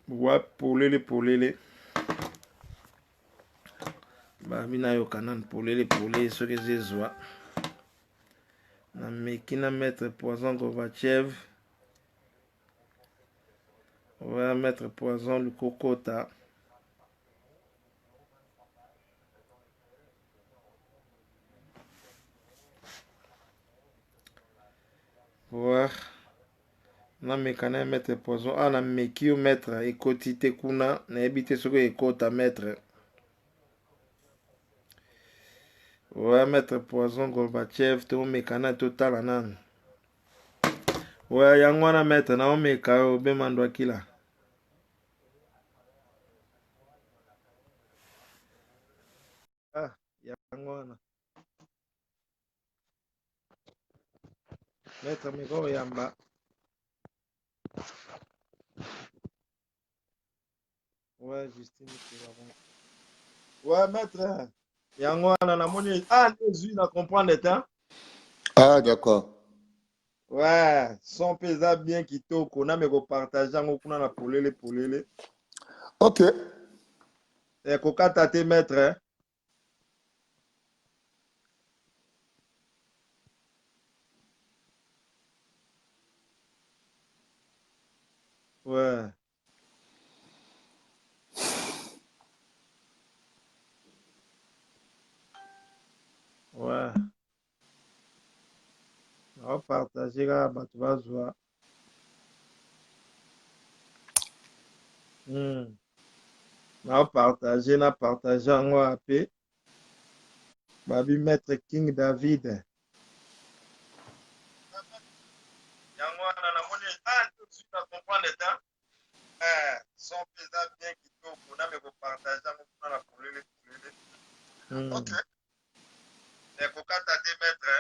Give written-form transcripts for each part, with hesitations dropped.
Wa polele. Babina yo kanan polele ce que j'ai zoa. Na mekina mettre poison Gorbachev. On va mettre poison le Kokota. Voir. Na mekana mettre poison. Ah, na meki yo mettre ekoti te kuna. Na ebite soko ekota mettre. On va mettre poison Gorbachev. Te mekana total anan. Ouais, yango wana mettre na omeka yo bemandwa kila. Ah, yango wana. Mettre miko yamba. Ouais, Justine. Ouais, maître. Yango wana na moni. Ah, les na comprendre temps. Ah, d'accord. Ouais, son pesa bien kitoko. Na me ko partager ngo kuna na polele. Ok. Et kokata te maître. Ouais. Ouais. On partager ga batu bazwa. Na partager ngo ape. Babi maître King David. Yango wana na moni. Ah, les na comprendre temps. Son pesa bien kitoko. Na me ko partager ngo kuna na polele. Ok. Et kokata te maître.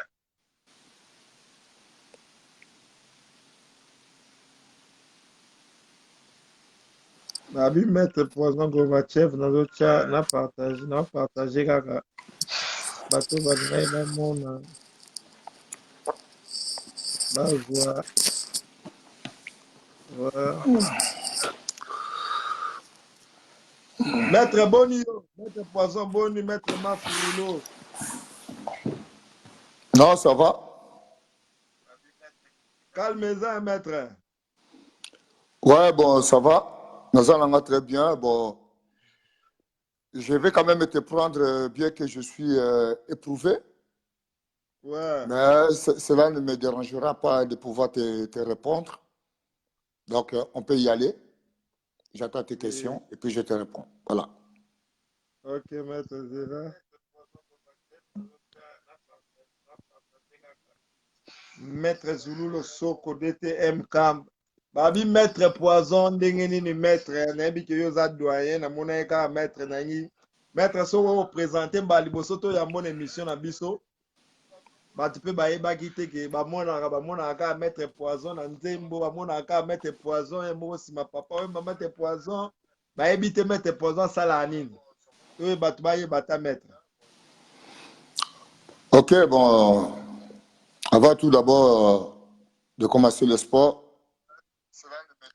Babi mettre poison Gorbachev na partager kaka bato balingai bamona bazwa Maître Boni, maître poison Boni, maître Mafoulo. Non, ça va. Calmez-en, maître. Ouais, bon, ça va. Nous allons très bien. Bon, je vais quand même te prendre, bien que je suis éprouvé. Ouais. Mais cela ne me dérangera pas de pouvoir te répondre. Donc, on peut y aller. J'attends tes questions et puis je te réponds. Voilà. Ok, maître Zera. Maître Zululo Soko DTM Camp. Babi maître poison ndenge nini maître nayebi ke yo za doyen na mona ka maître na ngi. Maître Soko présenter ba liboso to ya mon émission na biso. Bato mpe bayebaki te ke bamonaka ka mettre poison na nzembo bamonaka ka mettre poison ye moko nsima papa oyo bamettre poison bayebi te mettre poison asala nini oyo bato bayeba ta mettre. Ok, bon, avant tout d'abord de commencer le sport,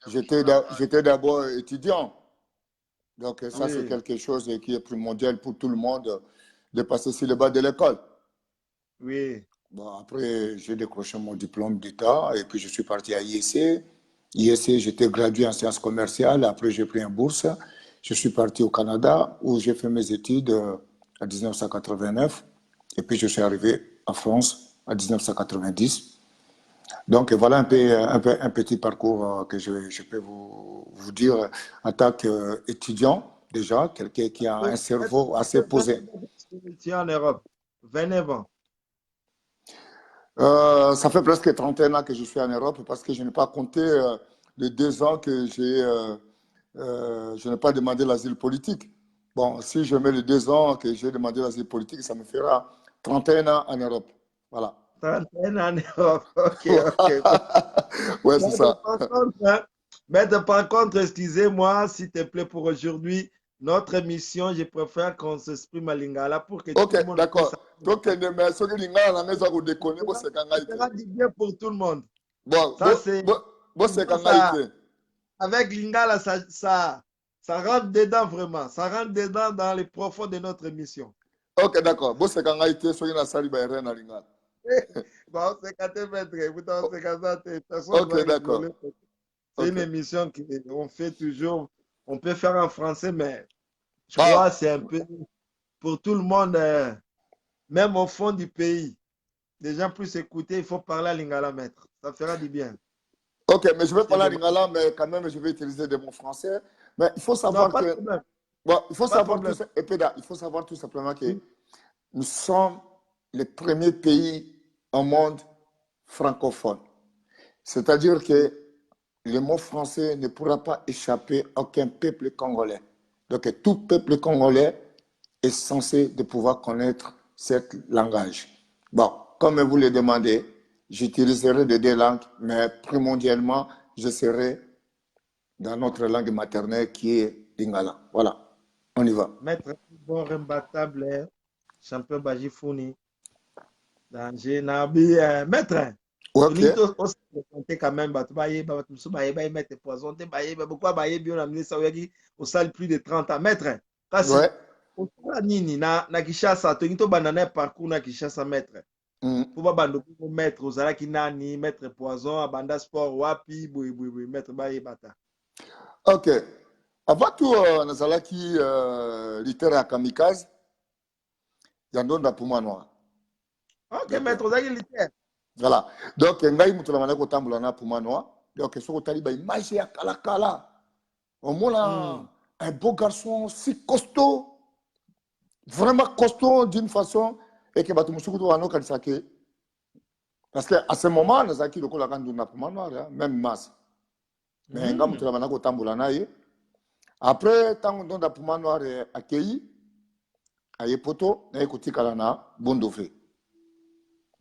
j'étais d'abord étudiant. Donc ça, c'est quelque chose qui est primordial pour tout le monde de passer sur le bas de l'école. Oui. Bon, après, j'ai décroché mon diplôme d'État et puis je suis parti à IEC. IEC, j'étais gradué en sciences commerciales. Après, j'ai pris une bourse. Je suis parti au Canada où j'ai fait mes études en 1989. Et puis, je suis arrivé en France en 1990. Donc, voilà un petit parcours que je peux vous dire en tant qu'étudiant, déjà, quelqu'un qui a un cerveau assez posé. En Europe, 29 ans. Ça fait presque 31 ans que je suis en Europe parce que je n'ai pas compté les 2 ans que je n'ai pas demandé l'asile politique. Bon, si je mets les 2 ans que j'ai demandé l'asile politique, ça me fera 31 ans en Europe. Voilà. 31 ans en Europe, ok. Ouais, c'est ça. Par contre, excusez-moi, s'il te plaît, pour aujourd'hui, notre émission, je préfère qu'on s'exprime à Lingala pour que tout le monde d'accord. Donc, ça sera du bien pour tout le monde. Bon, Ça, c'est avec Lingala, ça rentre dedans vraiment. Ça rentre dedans dans les profonds de notre mission. Ok, d'accord. Bon, c'est quand on a été sur une salle de Lingala. Bon, c'est quand tu mètres. Ok, d'accord. C'est une émission qu'on fait toujours. On peut faire en français, mais je crois que c'est un peu pour tout le monde, même au fond du pays. Les gens puissent écouter, il faut parler à Lingala, maître. Ça fera du bien. Ok, mais je vais parler à Lingala, mais quand même, je vais utiliser des mots français. Mais il faut savoir non, pas que. De problème. Bon, il faut savoir tout simplement que nous sommes les premiers pays au monde francophone. C'est-à-dire que le mot français ne pourra pas échapper à aucun peuple congolais. Donc, tout peuple congolais est censé de pouvoir connaître ce langage. Bon, comme vous le demandez, j'utiliserai les deux langues, mais primordialement, je serai dans notre langue maternelle qui est Lingala. Voilà, on y va. Maître, bon rembattable, champion Bajifouni, danger, Nabi, maître. Ok. Quand même, mettre poison, pourquoi on a amené ça au salle plus de 30 ans, maître. Ouais. Nini na Kishasa, to banana parcours na Kishasa, maître. Pour pas bando maître aux qui nani, maître poison, abanda sport, wapi, boui, maître baye bata. Ok. Avant tout, nazalaki littéraire kamikaze, yandonda pour moi noir. Ok, maître, aux littéraire. Voilà. Donc, ngai mutu la manako tambola na pour moi noir. Donc, ce qu'on taliba image ya kala. Au moins, un beau garçon si costaud, vraiment costaud d'une façon, et que batu musuku to ano kanisake. Parce qu'à ce moment, nazalaki lokola kanduna pour moi noir, même masse. Mais ngai mutu la manako tambola na ye. Après, tant que dans pour noir accueilli, à Yepoto, na ekotikala na Bondové.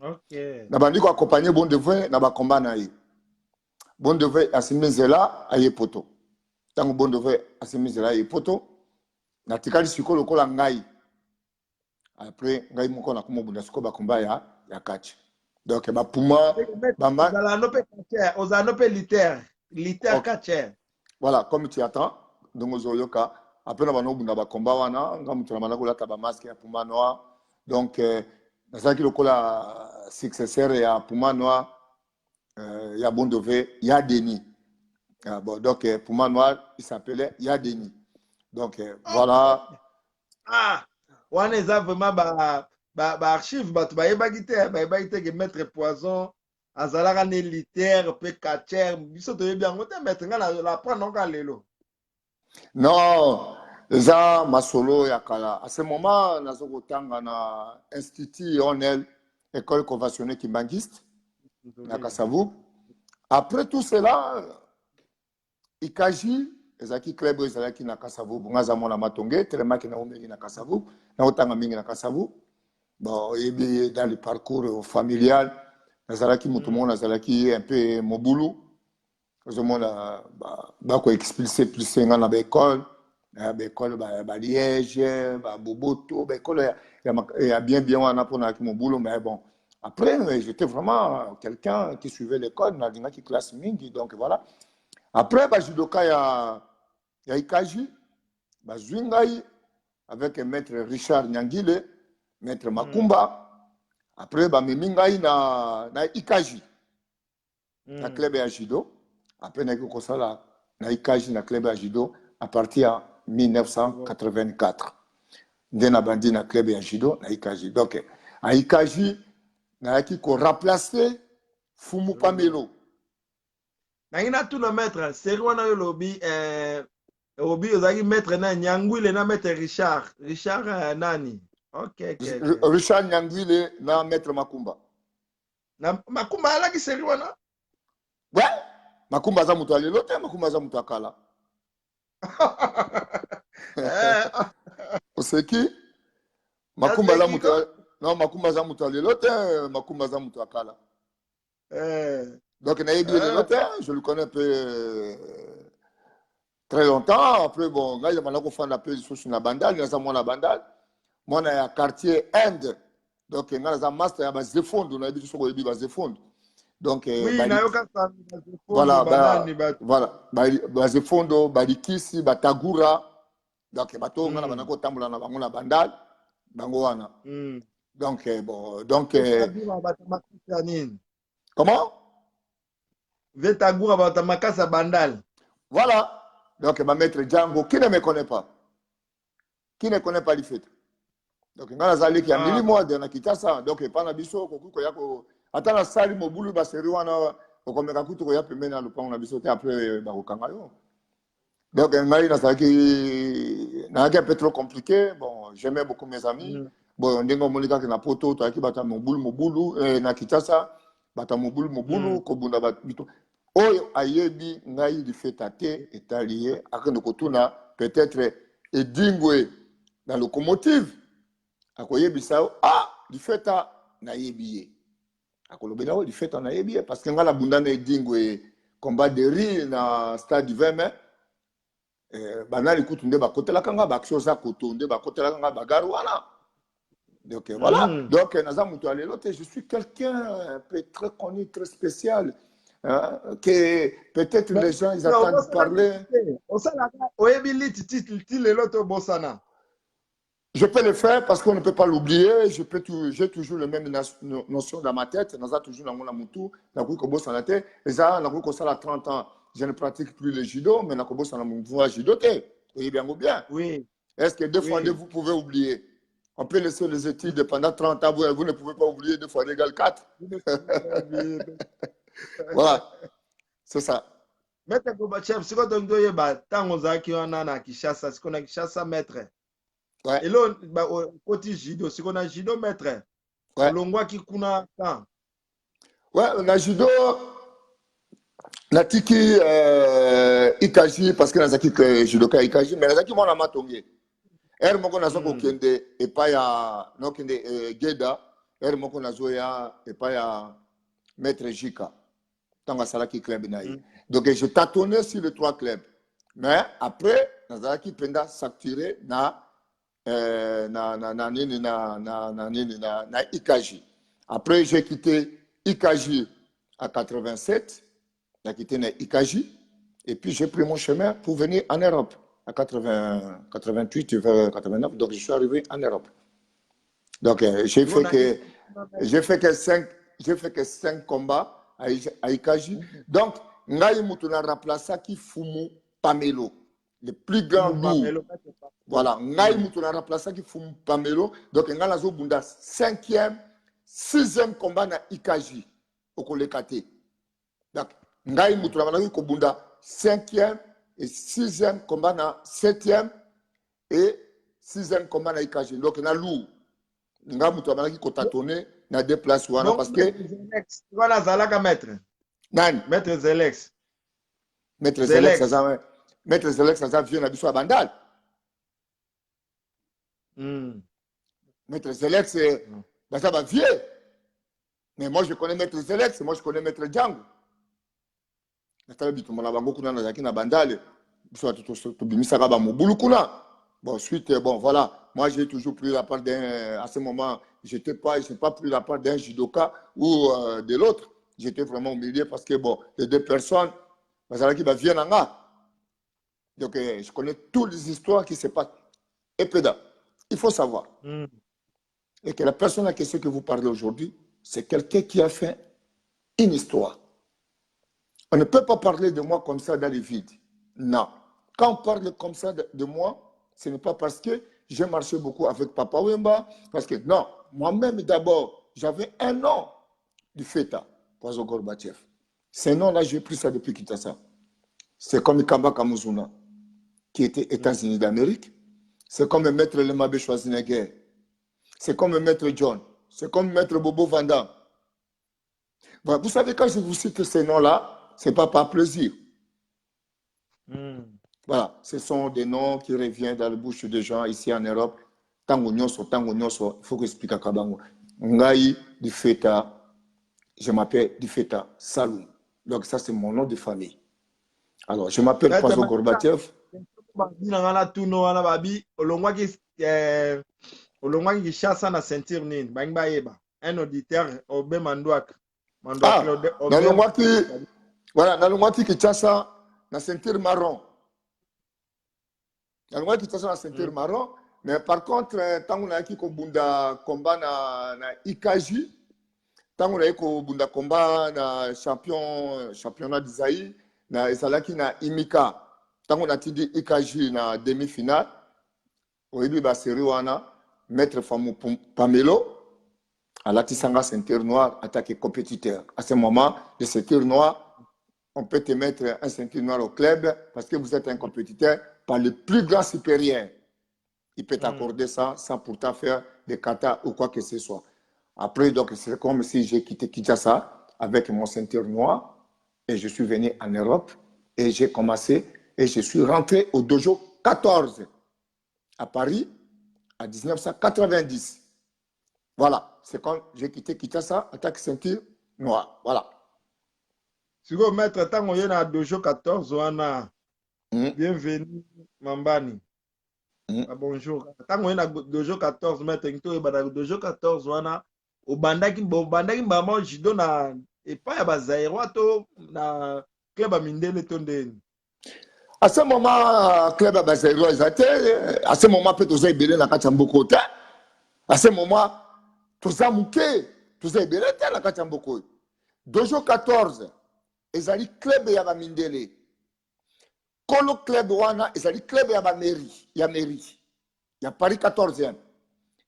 Ok. Na bandi ko accompagner Bondové na ba combat na ye. Bondové asimizela à Yepoto. Tant que Bondové asimizela à Yepoto, na tikali siko lokola ngai. Après, ngai moko na kumo bundasiko ba combat ya catch. Donc ba puma ba man. Aux anope liter catcher. Voilà, comme tu attends, donc ozoyoka. Après, on a bunda ba combat wana, ngam tu na manako la taba masque ya puma noir. Donc nazaki lokola successeur ya puma noir, ya Bondové, ya Denis. Bon, donc puma noir, il s'appelait ya Denis. Donc voilà. Ah, on est vraiment archive, tu vas que maître poison, azalaka ne liter, pe catcher, biso to bien ngote maître la prendre encore lelo. Non, ça masolo ya kala. À ce moment, nazoko tanga na institut ONL, école conventionnelle kimbangiste, na Kasavu. Après tout cela, Ikaji, ezaki club ezalaki na Kasavu, ngaza mona matonge, telemaki na omeli na Kasavu, na otanga mingi na Kasavu. Bon, et dans le parcours familial, nazalaki mutumo nazalaki un peu mobulu. Ozomona ba ko expulser plus nga na l'école, l'école ba Liège, ba Boboto, l'école ya bien wana pona ki mobulu, mais bon. Après, j'étais vraiment quelqu'un qui suivait l'école, na dinga qui classe mingi, donc voilà. Après, judoka ya Ikaji, zwingai avec maître Richard Nyangile, maître Makumba. Après, mimingai na Ikaji, na club ya judo. Après, na Kosala, na Ikaji, na club ya judo, à partir de 1984. Ndena bandi na club ya judo, na Ikaji. Donc, à Ikaji, na ko remplacer Fumu Pamelo. Na tout le maître, c'est wana yo lobby obi ozaki maître na Nyangwile na maître Richard nani. Ok. Richard Nyangwile na maître Makumba. Na Makumba alaki seri wana? Ouais, Makumba za mutu alelo te, Makumba za mutu akala. C'est qui? Makumba za mutu. Non, Makumba za mutu alelo te, Makumba za mutu akala. Donc, je le connais un peu très longtemps. Après, bon, il y a un peu sur la bandale, il y a un bandale. Moi, il y a un quartier Inde. Donc, il y a un master, il y a un zéphonde, on a dit que il y a un zéphonde. Donc, oui, nayoka sami voilà, bazefondo banani bato. voilà, bazefondo, balikisi, batagura, donc bato ngana banako tambola na bango na bandal, bango wana. Donc, bon, donc... Comment? Vetagura batamakasa bandal. Voilà. Donc, ma maître Django, qui ne me connaît pas? Qui ne connaît pas l'IFET? Donc, ngana zali ki amili moi de na kitasa. Donc, pana biso kokuko yako ata na sali mobulu baseri wana okomeka kutu ko ya pembeni na lupango na biso te après bakokanga yo. Donc, ngai na saki na un peu trop compliqué. Bon, j'aimais beaucoup mes amis. Bon, ndengo monika ke na poto to aki bata mobulu na kitasa bata mobulu ko bunda bito. Oyo ayebi ngai l'IFET te etalié akende kotuna peut-être edingwe na locomotive. Akoyebisa l'IFET na yebiye. Akolobela l'IFET na yebiye parce que ngala bunda na edingwe combat de rire na stade du 20 mai. Banali kutunde bakotela kanga baksho za kotonde bakotela kanga bagaru wana. Donc voilà. Donc naza mutu alelote, je suis quelqu'un un peu très connu, très spécial. Que peut-être les gens ils attendent parler. Je peux le faire parce qu'on ne peut pas l'oublier. J'ai toujours les mêmes notions dans ma tête. Naza toujours dans mon mutu, na ko boss en la tête. Et ça, na ko ça à 30 ans. Je ne pratique plus le judo, mais na ko boss en mon voix judoter. Oui, bien ou bien. Oui. Est-ce que deux fois deux vous pouvez oublier? On peut laisser les études pendant 30 ans. Vous ne pouvez pas oublier 2 fois 2 égale 4. Voilà. C'est ça. Maître Gorbatchev, si on doit ba tango zaki wana na Kinshasa, si on a Kinshasa maître. Ouais. Et là ba côté judo, si on a judo maître. Ouais. Longwa ki kuna tan. Ouais, on a judo natiki ikaji parce que nazaki que judoka ikaji mais nazaki mona matonge. Moko nazo ko kende et pas ya no kende Geda, moko nazo ya et pas ya maître Jika. Tanga salaki club naï. Donc je tâtonnais sur les 3 clubs. Mais après nazaki penda s'actirer na Ikaji. Après j'ai quitté Ikaji à 87, j'ai quitté Ikaji et puis j'ai pris mon chemin pour venir en Europe à 88 vers 89, donc je suis arrivé en Europe. Donc j'ai fait que 5 combats à Ikaji. Donc ngai mutuna remplaça qui Fumu Pamelo, le plus grand lourd. Voilà, ngai mutuna remplaça qui Fumu Pamelo. Donc ngala zo bunda 5e, 6e combat na Ikaji au Kolekate. Donc ngai mutuna remplaça ko bunda 5e et 6e combat na 7e et 6e combat na Ikaji. Donc na lourd. Nga mutuna remplaça ko tâtonner na 2 places wana parce que voilà zalaka maître. Nani? Maître Zelex. Maître Zelex, ça vient à Bissau Bandal. Maître Zelex, ça va vieux. Mais moi, je connais Maître Zelex, moi, je connais Maître Django. Bon, ensuite, bon, voilà. Moi, j'ai toujours pris la part d'un. À ce moment, je n'ai pas pris la part d'un judoka ou de l'autre. J'étais vraiment au milieu parce que, bon, les 2 personnes, viennent en bas. Donc, je connais toutes les histoires qui se passent. Et pédale, il faut savoir. Et que la personne à question que vous parlez aujourd'hui, c'est quelqu'un qui a fait une histoire. On ne peut pas parler de moi comme ça dans les vides. Non. Quand on parle comme ça de moi, ce n'est pas parce que j'ai marché beaucoup avec Papa Wemba, parce que non, moi-même d'abord, j'avais un nom du FETA. Pozo Gorbatchev. Ce nom-là, j'ai pris ça depuis Kinshasa. C'est comme Kamba Kamuzuna, qui était États-Unis d'Amérique. C'est comme Maître Lemabe Schwarzenegger. C'est comme Maître John. C'est comme Maître Bobo Vanda. Vous savez, quand je vous cite ces noms-là, ce n'est pas par plaisir. Voilà, ce sont des noms qui reviennent dans la bouche des gens ici en Europe. Tango Nyoso, il faut que j'explique à Kabango. Ngai du FETA. Je m'appelle Difeta Saloum. Donc ça, c'est mon nom de famille. Alors, je m'appelle Pozo Gorbatchev. Un auditeur, Obé Mandouak. Ah, voilà, dans le mois qui Kinshasa, la ceinture marron. Dans le mois qui Kinshasa, la ceinture marron. Mais par contre, tant qu'on a qui bunda combat na IKJ, tant qu'on a bunda combat na championnat d'Isaïe, na Ezalaki na Imika. Tant qu'on a dit IKJ na demi-finale, au début, la série wana, maître Famou Pamelo, à la Tissanga ceinture noire, attaqué compétiteur. À ce moment, le ceinture noire, on peut te mettre un ceinture noire au club parce que vous êtes un compétiteur par le plus grand supérieur. Il peut t'accorder ça sans pourtant faire des katas ou quoi que ce soit. Après, donc, c'est comme si j'ai quitté Kinshasa avec mon ceinture noire et je suis venu en Europe et j'ai commencé et je suis rentré au dojo 14 à Paris en 1990. Voilà, c'est quand j'ai quitté Kinshasa en tant que ceinture noire. Voilà. Si vous mettez tant qu'on est à dojo 14, bienvenue Mambani. Bonjour. Tant qu'on est à dojo 14, mettez dojo 14 au bandaki mbama jido na epa ya bazairwa to na club amindele tondeni. À ce moment, club à Bazairo, à ce moment, peut-être vous avez belé la Kachamboko. À ce moment, tout as mouké, tout avez belé la Kachamboko. Dojo 14, ezali club ya ba mindele. Kolo club wana, ezali club ya ba mairie, ya mairie. Ya Paris 14e.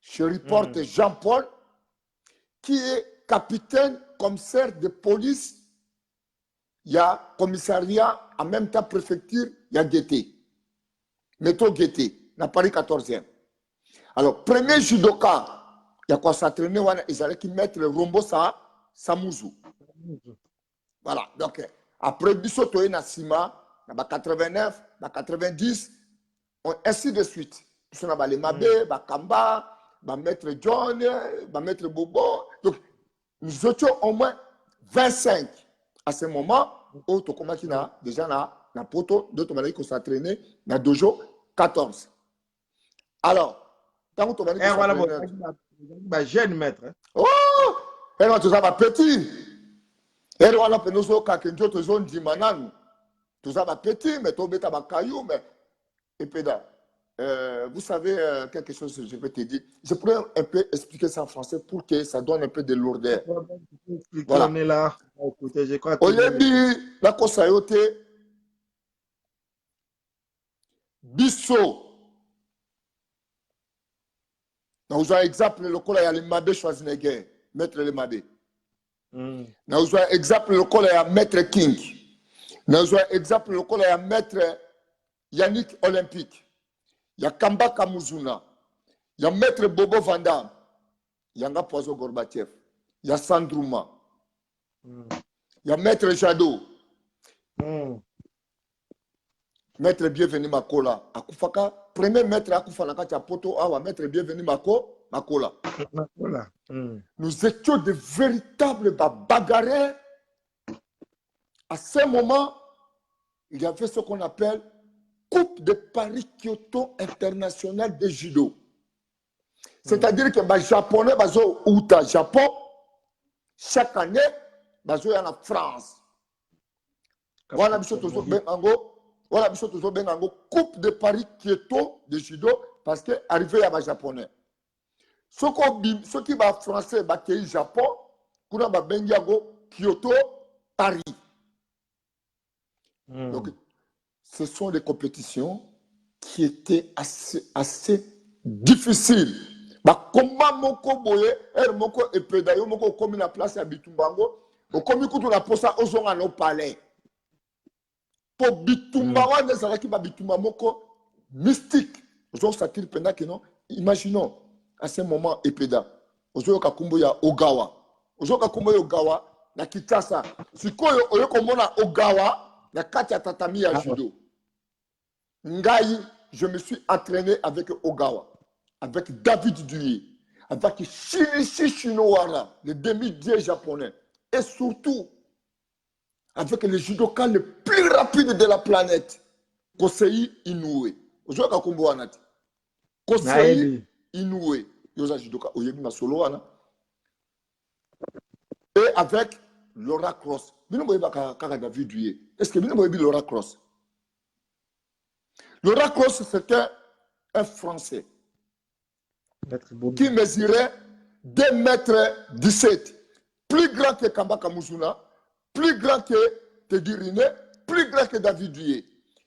Je reporte Jean-Paul, qui est capitaine, commissaire de police. Il y a commissariat, en même temps préfecture, il y a Guetté. Métro Guetté, dans Paris 14e. Alors, premier judoka, il y a quoi s'entraîner, ils allaient mettre le rombo Samouzou. Voilà, donc, après, Bissoto et Nassima, dans 89, dans 90, ainsi de suite. Ils sont les Mabé, Kamba, Maître John, Maître Bobo. Donc, nous étions au moins 25 à ce moment. Autre comment qui n'a déjà na poto, d'autres manières qui s'entraîné dans dojo 14. Alors, tant que tu vas jeune maître. Oh, et non, tu vas petit. Et on a peine au kakenjo, tu zone dimanan. Tu vas petit, mais tu bêta caillou, mais et pédale. Vous savez quelque chose que je vais te dire. Je pourrais un peu expliquer ça en français pour que ça donne un peu de lourdeur. Voilà. On est là. Écoutez, je crois que la Kosayote Bisso. Nous avons exemple le col à Mabé Schwarzenegger, maître le Mabé. Nous avons exemple le col à maître King. Nous avons exemple le col à maître Yannick Olympique. Il y a Kamba Kamuzuna, il y a Maître Bobo Vandam, il y a Ngapozo Gorbatchev, il y a Sandrouma, il y a Maître Jadot, Maître Bienvenu Makola, Akufaka, premier maître Akufanaka Chapoto, Maître Bienvenu Makola. Nous étions de véritables bagarreurs. À ce moment, il y avait ce qu'on appelle Coupe de Paris Kyoto international de judo. C'est-à-dire que les Japonais, ou Japon, chaque année, ils sont en France. Voilà, ils sont toujours en Coupe de Paris Kyoto de judo parce que arrivé à les Japonais. Ceux qui sont français, ils sont Japon, ils sont Kyoto, Paris. Donc, ce sont des compétitions qui étaient assez difficiles. Comment moko boye, moko epedayo moko komi na place ya bitumbango, okomi kutu na posa ozonga no palais. Po bitumbango nezalaki ba bitumba moko mystique. Ozo satire pena que non, imaginons à ce moment epeda. Ozo kakumbo ya Ogawa. Ozo kakumbo ya Ogawa na Kinshasa. Sikoyo oyo komona Ogawa na kati ya tatami ya judo. Ngai, je me suis entraîné avec Ogawa, avec David Duye, avec Shinichi Shinowara, le demi-dieu japonais, et surtout avec le judoka le plus rapide de la planète, Kosei Inoue. Aujourd'hui, Kakumbo Anati. Kosei Inoue. Yosa judoka Oyebi Masolo. Et avec Laura Cross. Bino boyeba kaka David Douillet. Est-ce que bino boyebi Laura Cross? Laura Cross, c'était un Français qui mesurait 2,17 m. Plus grand que Kamba Kamuzuna, plus grand que Tedirine, plus grand que David Douillet.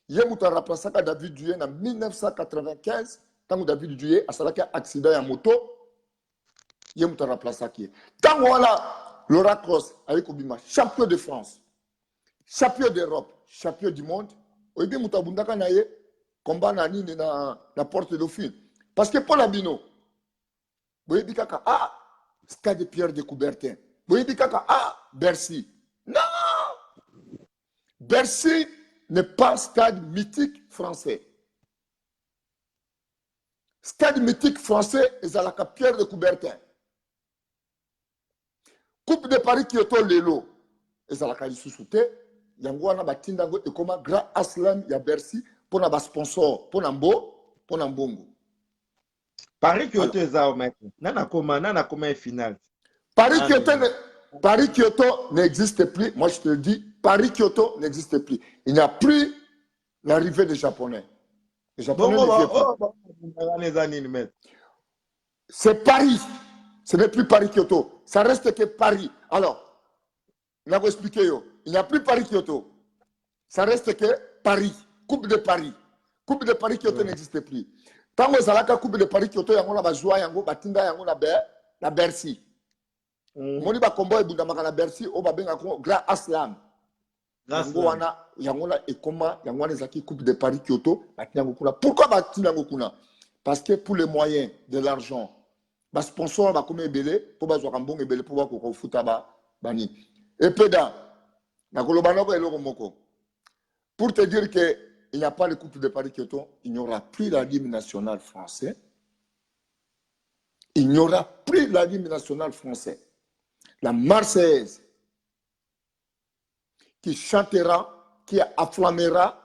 Il y a un remplaçant David Douillet en 1995, quand David Douillet a fait un accident à moto. Il y a un remplaçant qui est. Tant voilà, Laura Cross, avec Obima, champion de France, champion d'Europe, champion du monde. Oyebi Moutabundaka naye, combat na nini na Porte Dauphine. Parce que Paul Abino, Oyebi Kaka, Stade Pierre de Coubertin. Oyebi Kaka, Bercy. Non! Bercy n'est pas stade mythique français. Stade mythique français est à la Pierre de Coubertin. Coupe de Paris Kyoto Lelo est à la Kalisousoute. Yango na batindango et comme Grand Aslam ya Bercy pour na sponsor pour Nambo pour Nambongo. Paris Kyoto est à maître. Nana comment final. Paris Kyoto n'existe plus. Moi je te le dis, Paris Kyoto n'existe plus. Il n'y a plus l'arrivée des Japonais. Les Japonais c'est Paris. Ce n'est plus Paris Kyoto. Ça reste que Paris. Alors, on va vous expliquer. Il n'y a plus Paris Kyoto. Ça reste que Paris. Coupe de Paris. Coupe de Paris Kyoto n'existe plus. Tant que la Coupe de Paris Kyoto, il y a un joie, il y a un Bercy. On dit que combat est à Bercy, on va bien Grand Aslam. Il y a une Coupe de Paris Kyoto. Pourquoi parce que pour les moyens de l'argent, les sponsors va comme belé pour ba jouer bon belé pour ko futa ba bani. Et peda na kolobana ko eloko moko. Pour te dire que il n'y a pas de Coupe de Paris Kyoto, il n'y aura plus la hymne nationale français. Il n'y aura plus la hymne nationale français. La Marseillaise qui chantera, qui afflammera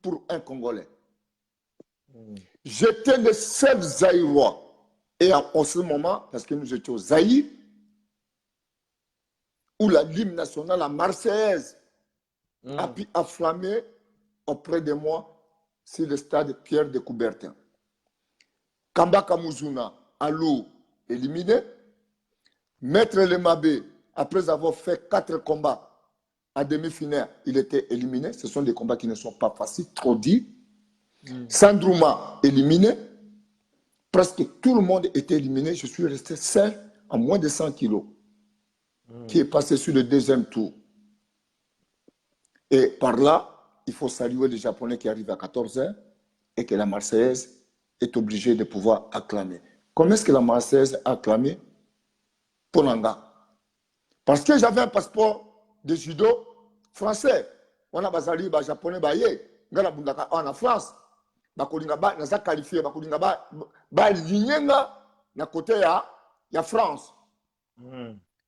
pour un Congolais. J'étais le seul Zaïrois. Et en ce moment, parce que nous étions au Zaïre, où la hymne nationale, la Marseillaise, a pu afflammer auprès de moi sur le stade Pierre de Coubertin. Kamba Kamuzuna, Alou, éliminé. Maître Lemabé, après avoir fait 4 combats à demi-finale, il était éliminé. Ce sont des combats qui ne sont pas faciles, trop dit. Sandrouma, éliminé. Presque tout le monde était éliminé. Je suis resté seul à moins de 100 kilos, qui est passé sur le deuxième tour. Et par là, il faut saluer les Japonais qui arrivent à 14 h et que la Marseillaise est obligée de pouvoir acclamer. Comment est-ce que la Marseillaise a acclamé pour Nanga? Parce que j'avais un passeport de judo français. On a basali, japonais, en France. Bakolinga ba naza qualifié bakolinga ba linyenga na côté ya France.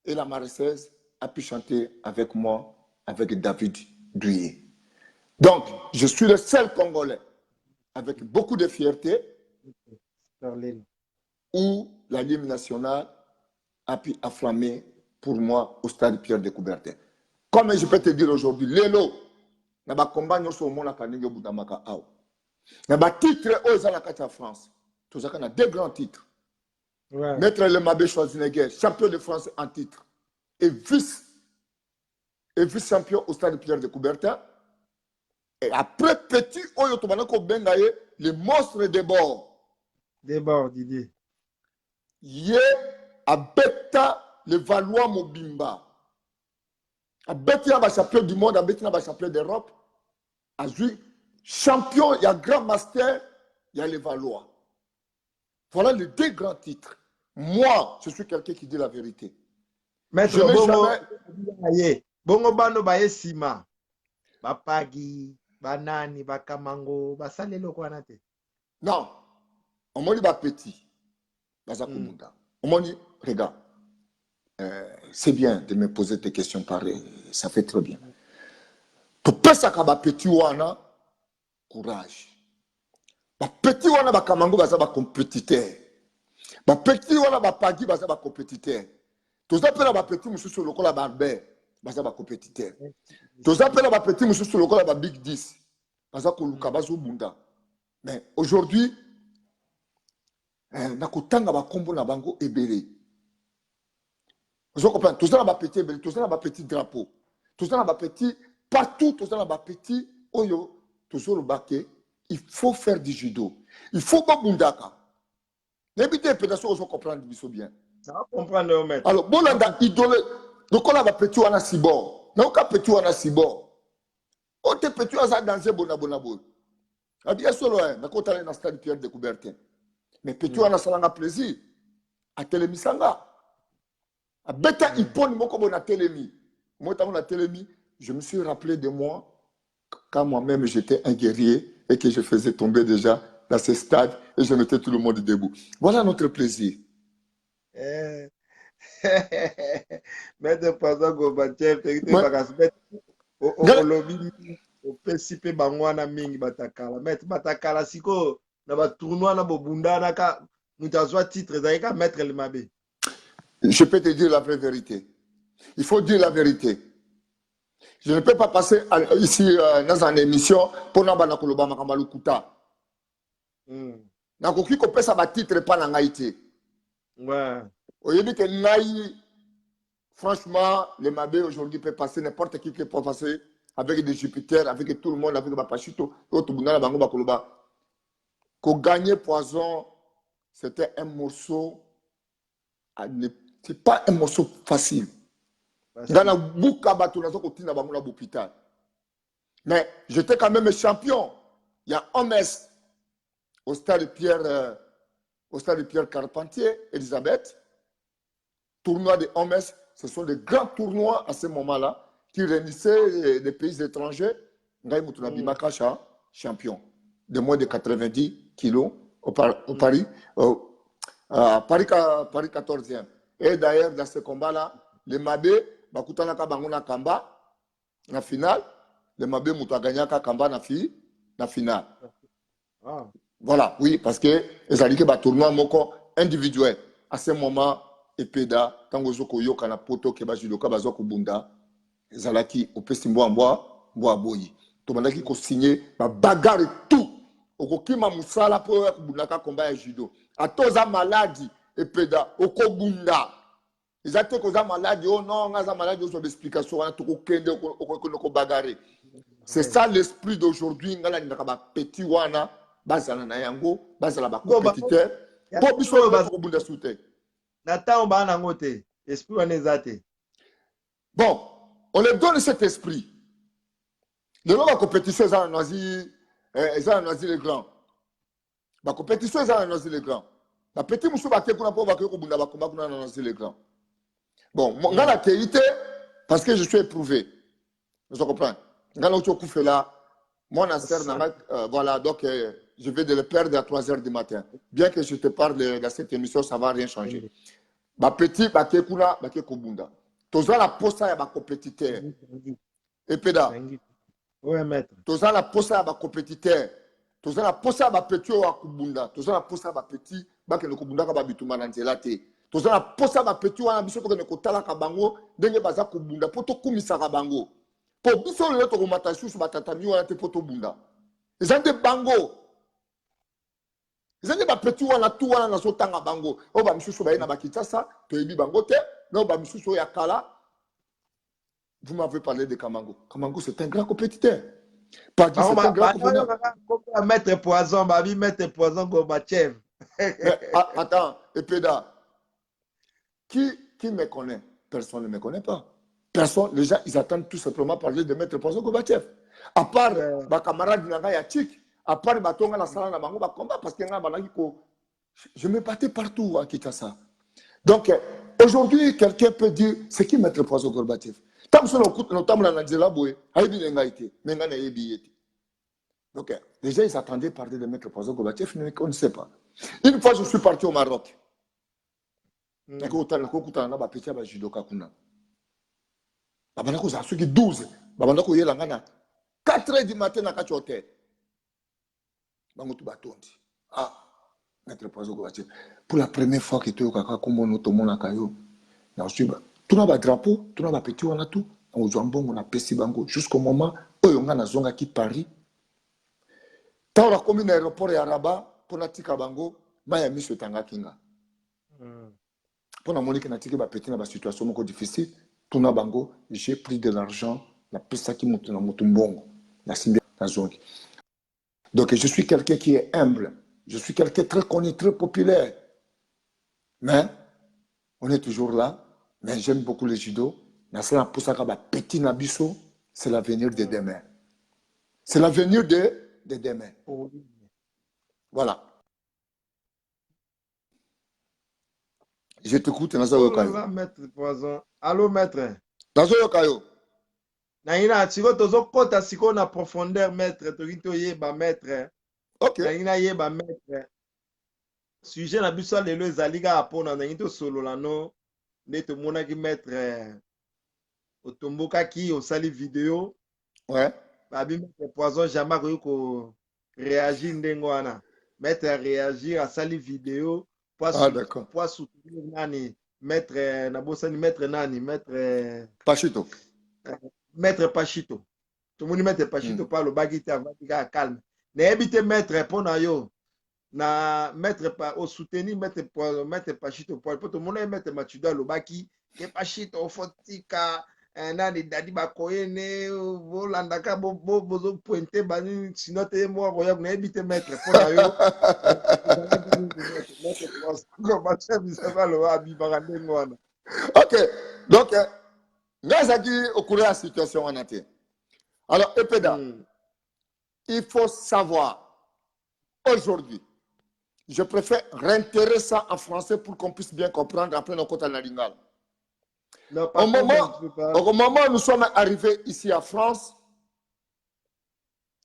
Et la Marseillaise a pu chanter avec moi, avec David Douillet. Donc, je suis le seul Congolais avec beaucoup de fierté où la hymne nationale a pu afflammer pour moi au stade Pierre de Coubertin. Comme je peux te dire aujourd'hui, Lelo na ba combat nyoso au monde kaninge budamaka aw. Il y a des titres en France. Tout ça, on a 2 grands titres. Ouais. Maître Lemabé Schwarzenegger, champion de France en titre. Et vice-champion au stade Pierre de Coubertin. Et après, petit, le monstre des bords. Des bords, Didier. Yé a bêta le Valois Mobimba. A bêta le champion du monde, a bêta le champion d'Europe. A joué. Champion, il y a Grand Master, il y a les Valois. Voilà les 2 grands titres. Moi, je suis quelqu'un qui dit la vérité. Maître, je jamais... Bongo bano baye sima. Bapagi, banani, bakamango, basalelo kwana te. Non. On m'a dit petit. On m'a dit, regarde, c'est bien de me poser des questions pareilles. Ça fait très bien. Pour pas ça petit wana, courage. Petit wana ba kamango baza ba compétiteur. Ba petit wana ba pagi baza ba compétiteur. Tous appellent ba petit mususu lokola barbe. baza ba compétiteur. Toza pela ba petit mususu lokola ba big 10. Baza koluka bazo bunda. Mais aujourd'hui na kotanga ba kombo na bango ebele. Vous comprenez? Toza na ba petit ebele, toza na ba petit drapeau. Toza na ba petit partout, toza na ba petit oyo tozo le baké, il faut faire du judo. Il faut pas bundaka. N'habitez pas de vous comprendre bien. Ça va comprendre, maître. Alors, bon, là, idole. Donc, on a petit wana sibor. Donc, on a petit wana sibor. On te petit wana danser bonabonabo. A bien solo, hein. Mais quand on est dans le stade Pierre de Coubertin. Mais petit wana salanga plaisir. A télémisanga. A bêta ipon moko bon a télémi. Moi, quand on a télémi, je me suis rappelé de moi quand moi-même j'étais un guerrier et que je faisais tomber déjà dans ce stade et je mettais tout le monde debout. Voilà notre plaisir. Maître Poisson Gorbatchev, au lobby, au PCP Bangwana Mingi Batakala. Maître Batakala, siko, na ba tournoi na bobunda na ka mutazwa titre zaika maître le mabe. Je peux te dire la vraie vérité. Il faut dire la vérité. Je ne peux pas passer ici dans une émission pour nous faire koloba makamalu kuta. Na koki ko pesa ba titre pas na ngaité. Ouais. Oyebi que ngai franchement le Mabé aujourd'hui peut passer n'importe qui peut passer avec des Jupiter, avec tout le monde, avec Bapachito, tout le monde bango bakoloba. Ko gagner Poison, c'était un morceau, c'est pas un morceau facile. Mais j'étais quand même champion. Il y a un mess au stade Pierre Carpentier, Elisabeth. Tournoi de Homes, ce sont des grands tournois à ce moment-là qui réunissaient les pays étrangers. Ngaï Moutoulabi Makacha, champion de moins de 90 kilos au Paris, Paris 14e. Et d'ailleurs, dans ce combat-là, les Mabé, Bakutana Kabangona Kamba, la finale, les Mabé Moutaganyaka Kamba na finale. Voilà, oui, parce que les alliés ont tournoi moko individuel. À ce moment, Epeda, Tangozoko Yoka na poto ke bajidoka bazoko bunda, Zalaki, au Pestimbo en bois, boyi. Tomandaki ko signé, ba bagarre et tout. Okokima musala pour bundaka combat judo. A toza maladie, Epeda, oko bunda. Ils ont été malades, oh non, on a malade, ils ont des explications, c'est ça l'esprit d'aujourd'hui, on a petit wana, bazala na yango, bazala ba compétiteur, pour biso ba ko bunda soute. Nata on ba na ngote, esprit wana ezate. Bon, on leur donne cet esprit. Le nom de la compétition, ils ont noisi les grands. La compétition, ils ont noisi les grands. La petite moussou ba kuna po ba ko bunda ba komba kuna noisi les grands. Bon, moi, dans la qualité, parce que je suis éprouvé. Vous comprenez? Dans l'autre coup, là, mon affaire, voilà, donc je vais de le perdre à 3 h du matin. Bien que je te parle de cette émission, ça ne va rien changer. Ma petit, ma kekuna, ma kekobunda. Toza la posta ya ba compétiteur. Et péda. Ouais, maître. Toza la posta ya ba compétiteur. Toza la posta ya ba petit wa kubunda. Toza la posta ya ba petit, ba ke no kubunda ka ba bituma na nzela te. Tout ça, la posa ba petit wana biso ko ne kotala ka bango ndenge baza ko bunda poto kumisa ka bango. Po biso le to komata susu batatami wana te poto bunda. Ezande bango. Ezande ba petit wana tout wana na so tanga bango. O ba misusu ba ina ba kitasa to yebi bango te. Non ba misusu ya kala. Vous m'avez parlé de Kamango. Kamango c'est un grand compétiteur. Pas dit c'est un grand compétiteur. Maître Poison, babi Maître Poison Gorbatchev. Attends, Epeda. Qui me connaît? Personne ne me connaît pas. Personne, les gens, ils attendent tout simplement parler de Maître Poisson Gorbatchev. À part ma camarade Nanga Yachik, à part ma tonga la salle na bango combat parce que je me battais partout à Kinshasa. Donc aujourd'hui, quelqu'un peut dire c'est qui Maître Poisson Gorbatchev? Donc les gens, ils attendaient parler de Maître Poisson Gorbatchev, mais on ne sait pas. Une fois, je suis parti au Maroc. Nakokutana ba petit ba judoka kuna. Babana ko za soki 12, babana ko yela ngana 4 h du matin na kati hotel. Bango tu batondi. Ah, Maître Poisson Gorbatchev. Pour la première fois que tu kaka kombo no to mona kayo. Na suba. Tu na ba drapeau, tu na ba petit wana tout. on a pesi bango jusqu'au moment où on a zonga qui Paris. Tant la commune aéroport et Rabat pour la tika bango, maya mis tanga kinga. Pour la monnaie qui n'a tika ba petit na ba situation moko difficile, tout na bango, j'ai pris de l'argent, la pesa qui monte na motumbongo, la simbi na zongi. Donc je suis quelqu'un qui est humble, je suis quelqu'un très connu, très populaire. Mais on est toujours là, mais j'aime beaucoup le judo. Petit Nabiso, c'est l'avenir de demain. C'est l'avenir de demain. Voilà. Je t'écoute, Nazayo Kayo. Maître Poison. Allô, maître. Nazayo Kayo. Naina, siko tozo kota siko na profondeur, maître. Torito yeba, maître. Ok. Naina yeba, maître. Sujet na biso lelo ezalika apona na ngito solo lano. Neto mona ki maître. Otomboka ki osali vidéo. Ouais. Babi maître Poison jamais ko réagir ndengwana. Maître réagir à sali vidéo. D'accord. Pour soutenir nani. Maître Nabosani, maître nani. Maître Pachito. Maître Pachito. Tout le monde maître Pachito par le bagite avant de calme. N'habite maître pour yo. Na maître au soutenir maître Pachito pour tout le monde maître Machuda le baki. Que Pachito fotika. Nani dadi bakoyene volandaka bozo pointe bani sinote mo roya n'habite maître pour yo. Ok. Donc, Ngazaki au cours de la situation en été. Alors, Epeda, il faut savoir, aujourd'hui, je préfère réitérer ça en français pour qu'on puisse bien comprendre après nos côtes à la lingale. Au moment où nous sommes arrivés ici en France,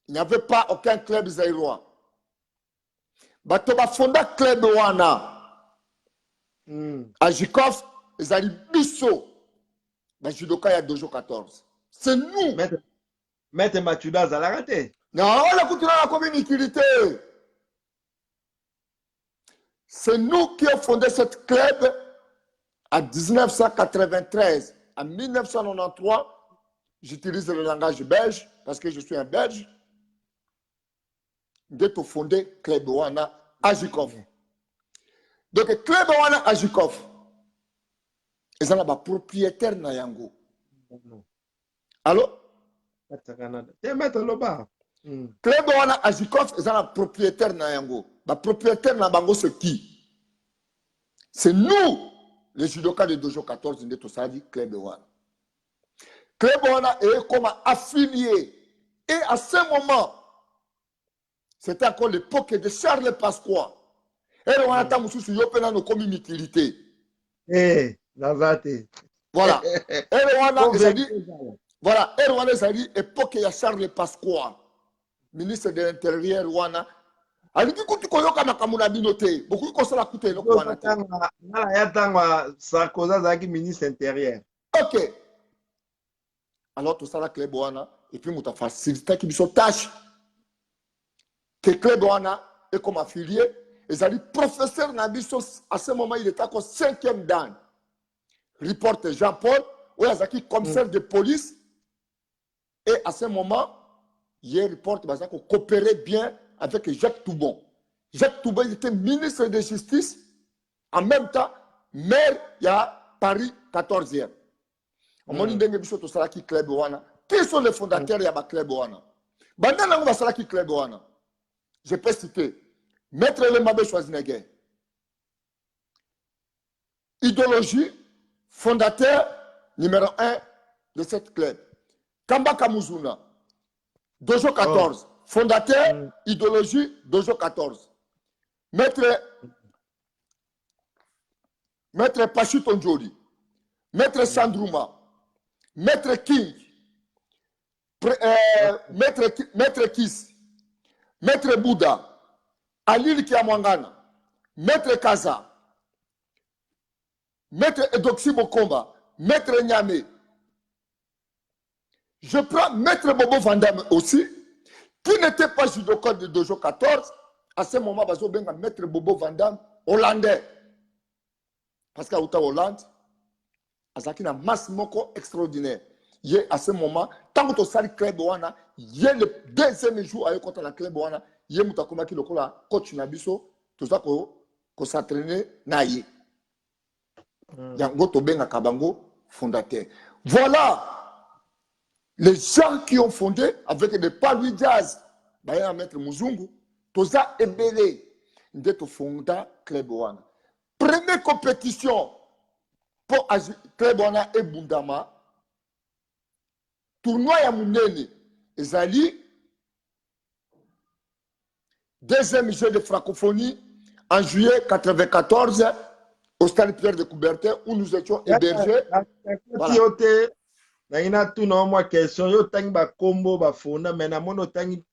il n'y avait pas aucun club zaïrois. Batoba fonda club wana. À Jikov, ils allaient bisso. Dans judoka, il y a Dojo 14. C'est nous. Maître Machuda, ça l'a raté. Non, on a continué la communauté. C'est nous qui avons fondé cette club en 1993. En 1993, j'utilise le langage belge parce que je suis un belge. Nous avons fondé Club Wana Ajikov. Donc, Club Wana Ajikov, ils sont là propriétaire na yango. Allô? Maître Loba. Club Wana Ajikov, ils sont là propriétaire na yango. Le propriétaire na bango, c'est qui? C'est nous, les judokas de Dojo 14, de Tosadi, Club Wana. Club Wana est comme affilié. Et à ce moment, c'était encore l'époque de Charles Pasqua. Et on a tant sur Yopena nos communautés. Eh, Nazate. Voilà. Et on a dit, voilà. Et on a dit, époque de Charles Pasqua, ministre de l'Intérieur, Wana. Alors, du coup, tu connais comme Kamuna Binote. Beaucoup de choses à coûter. Sarkozy, ministre intérieur. Ok. Alors, tout ça, la Club Wana, et puis, nous avons facilité qui sont tâches. Que Club Wana est comme affilié. Ils ont dit, professeur Nabiso, à ce moment, il était encore 5e dan. Reporter Jean-Paul, où il y a qui commissaire de police. Et à ce moment, il reporte qu'il coopérait bien avec Jacques Toubon. Jacques Toubon, il était ministre de Justice. En même temps, maire, il y a Paris 14e. On m'a dit, Club Wana. Qui sont les fondateurs de Club Wana? Club Wana. Je peux citer Maître Lemabé Schwarzenegger. Idéologie, fondateur numéro 1 de cette club. Kamba Kamuzuna, Dojo 14. Fondateur, idéologie, Dojo 14. Maître Pachito Njoli. Maître Sandrouma. Maître King. Maître Kiss. Maître Bouddha. Alil Kiamwangana, Maître Kaza, Maître Edoxy Mokomba, Maître Nyame. Je prends Maître Bobo Vandame aussi, qui n'était pas judoka de Dojo 14. À ce moment, il y a Maître Bobo Vandame, hollandais. Parce qu'à Hollande, il y a une masse extraordinaire. à ce moment, tant que tu as le club, il y a le deuxième jour à contre la club, il y a le coach Nabiso, tout ça qu'on s'entraîne naïe. Yango Tobenga Kabango, fondateur. Voilà les gens qui ont fondé avec des Palu Jazz, Baya Maître Muzungu, Toza Ebele, d'être fonda Club Wana. Première compétition pour Club Wana et Bundama, tournoi ya Munene, Ezali, deuxième jeu de francophonie en juillet 1994 au stade Pierre de Coubertin où nous étions hébergés. Voilà. Naina tout non moi question yo tangi ba combo ba fona mais na mono tangi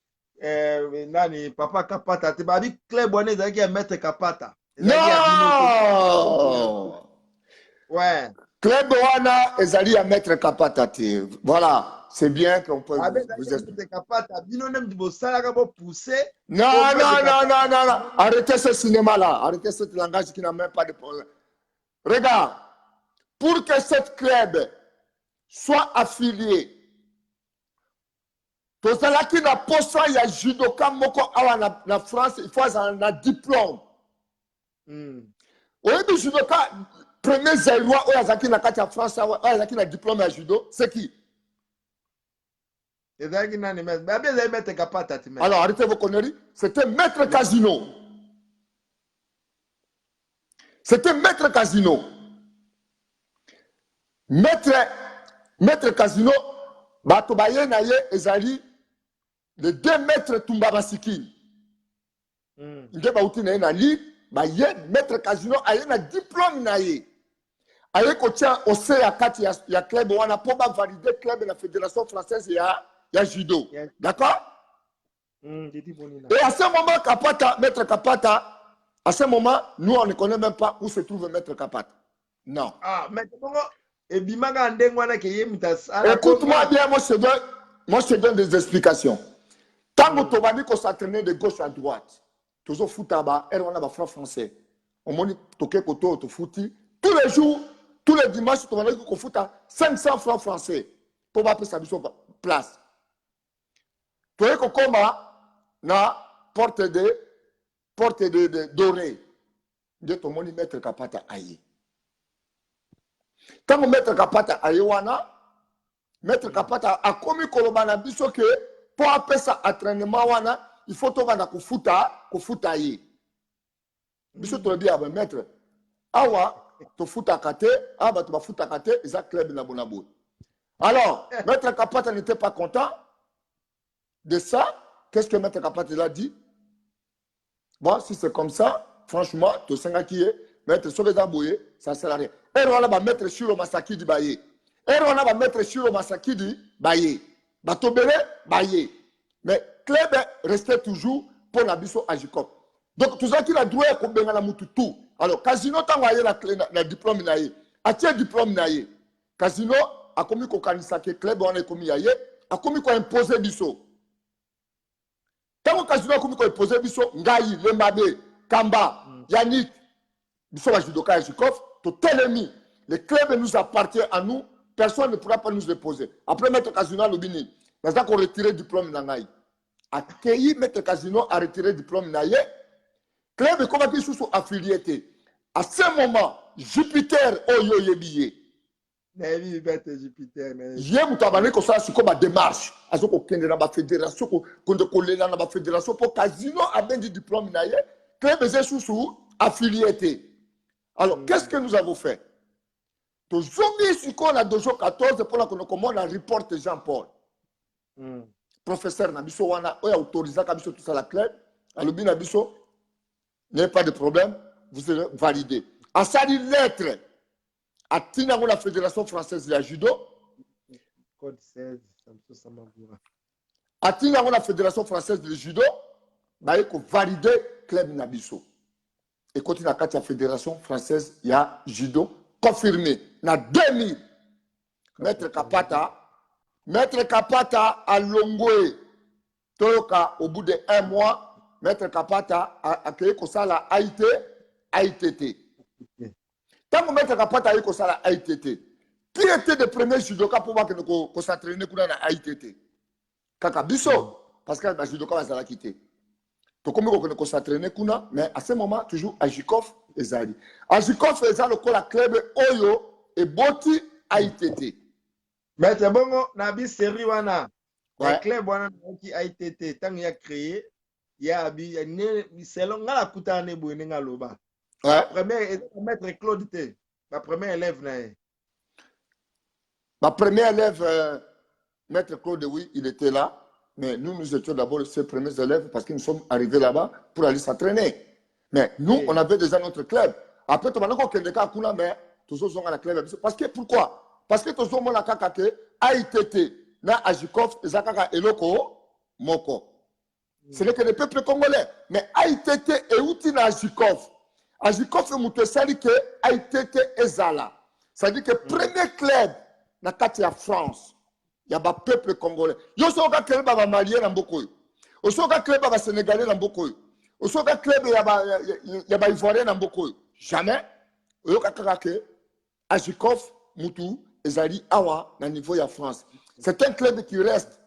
nani papa Kapata te ba bi club wana ezaki Maître Kapata. Non. Ouais. Club wana ezali ya Maître Kapata te. Voilà, c'est bien qu'on peut vous expliquer. Kapata bino nem di bosala ka bo pousser. Non. Arrêtez ce cinéma là, arrêtez ce langage qui n'a même pas de problème. Regarde, pour que cette club soit affilié. Tout ça là qui n'a pas ça, il y a judoka moko awa na France, il faut un diplôme. Oui, mais judoka premier zérois ou yazaki na kati ya France awa yazaki na diplôme à judo, c'est qui? Alors arrêtez vos conneries, c'était Maître Casino. C'était Maître Casino. Maître Casino, Batobaye Naye Ezali, le 2 maîtres Tumba Basiki. Nde Bauti Naye Nali, Maître Casino, Aye na diplôme Naye. Aye Kotia, Ose Yakati, ya club, on a pas validé club de la Fédération française, ya judo. D'accord? Et à ce moment, Kapata, Maître Kapata, à ce moment, nous, on ne connaît même pas où se trouve Maître Kapata. Non. Ah, mais écoute-moi bien, moi je te donne des explications. Tant que tu vas dire qu'on s'entraînait de gauche à droite, toujours foot à bas, on a franc français. On m'a dit que tu fouti. Tous les jours, tous les dimanches, tu vas dire qu'on fout à 500 francs français pour appeler sa place. Tu vois que comme na porte de doré, de ton moni Maître Kapata aïe. Quand Maître Kapata aïwana, Maître Kapata a commis Kolobana biso que pour appeler ça entraînement wana, il faut que tu futa aïe. Biso tu bien avec Maître. Awa, tu futa kate, awa tu vas futa kate, ils ont club na bonabo. Alors, Maître Kapata n'était pas content de ça. Qu'est-ce que Maître Kapata a dit? Bon, si c'est comme ça, franchement, tu sais qui est, Maître Sobeda Bouye, ça sert à rien. Et on va mettre Shiro Masaki di Baye. Et on va mettre Shiro Masaki di Baye. Batobele, Baye. Mais club restait toujours pour Nabiso Ajikop. Donc, tout ça qui a droit à Kobenga la Mututu. Alors, Casino, tant que la diplôme naïe, a t diplôme naïe. Casino a commis qu'on kanisake club, on a commis aïe, a commis qu'on imposé biso. Tant que Casino a commis qu'on imposé biso, Ngaï, Lembabe, Kamba, Yannick, biso la judoka Ajikop, tout ennemi. Le club nous appartient à nous, personne ne pourra pas nous déposer. Après Maître Casino, le Bini, nous avons retiré le diplôme Nangaï. Accueilli Maître Casino a retiré le diplôme Naïe. Club comme qui sont affiliés. À ce moment, Jupiter Oyo Yebiye. Hier, nous avons dit ça c'est comme une démarche. Parce qu'on a la fédération, qu'on a la fédération pour Casino a bien du diplôme Naïe. Club est sous affilié. Alors, qu'est-ce que nous avons fait? Nous avons mis sur la dojo 14 pour qu'on commande la report de Jean-Paul. Professeur Nabiso Wana, il a autorisé Nabiso tout ça la club. Alors, Nabiso, il n'y a pas de problème, vous serez validé. À ça, une lettre à Tina, la Fédération française de la judo. Code 16, à Tina, la Fédération française de judo, il faut valider club Nabiso. Et quand il y a la Fédération française, il y a judo confirmé. Il y a 2000. Maître Kapata à Longwe. Toyoka, au bout de 1 mois, Maître Kapata a accueilli ça la AITT. Tant que Maître Kapata a eu ça la AITT, Qui était le premier judoka pour voir que s'entraîner à ITT? Kaka Bisso. Parce que le judoka va s'en quitter. Donc, comme on s'entraîner, mais à ce moment, toujours Ajikov et Zali. Ajikov et Zali, le club Oyo et Boti ITT. Maître Bongo, Nabi Seri Wana. Ouais. Le club Wana qui a ITT, tant qu'il a créé, il y a selon la Koutane Bouinga Loba. Ouais. Maître Claude T. Ma première élève. Ma première élève, Maître Claude, oui, il était là. Mais nous étions d'abord ses premiers élèves parce que nous sommes arrivés là-bas pour aller s'entraîner. Mais nous, on avait déjà notre club. Après, tu vas encore mais tous à la club. Parce que pourquoi? Parce que tous sommes là, AITT, na Ajikov, Zakaka et Loko, Moko. Ce n'est que le peuple congolais. Mais AITT est outil na Ajikov. Ajikov est mouté, c'est-à-dire que AITT est Zala. C'est-à-dire que le premier club, na Katia France. Il y a un peuple congolais. Il y a un club qui malien dans beaucoup. Il y a un club qui sénégalais dans beaucoup. Il y a un club qui est ivoirien dans beaucoup. Jamais. Il y a un club qui Ajikov, Moutou, Ezali, Awa, dans le niveau de la France. C'est un club qui reste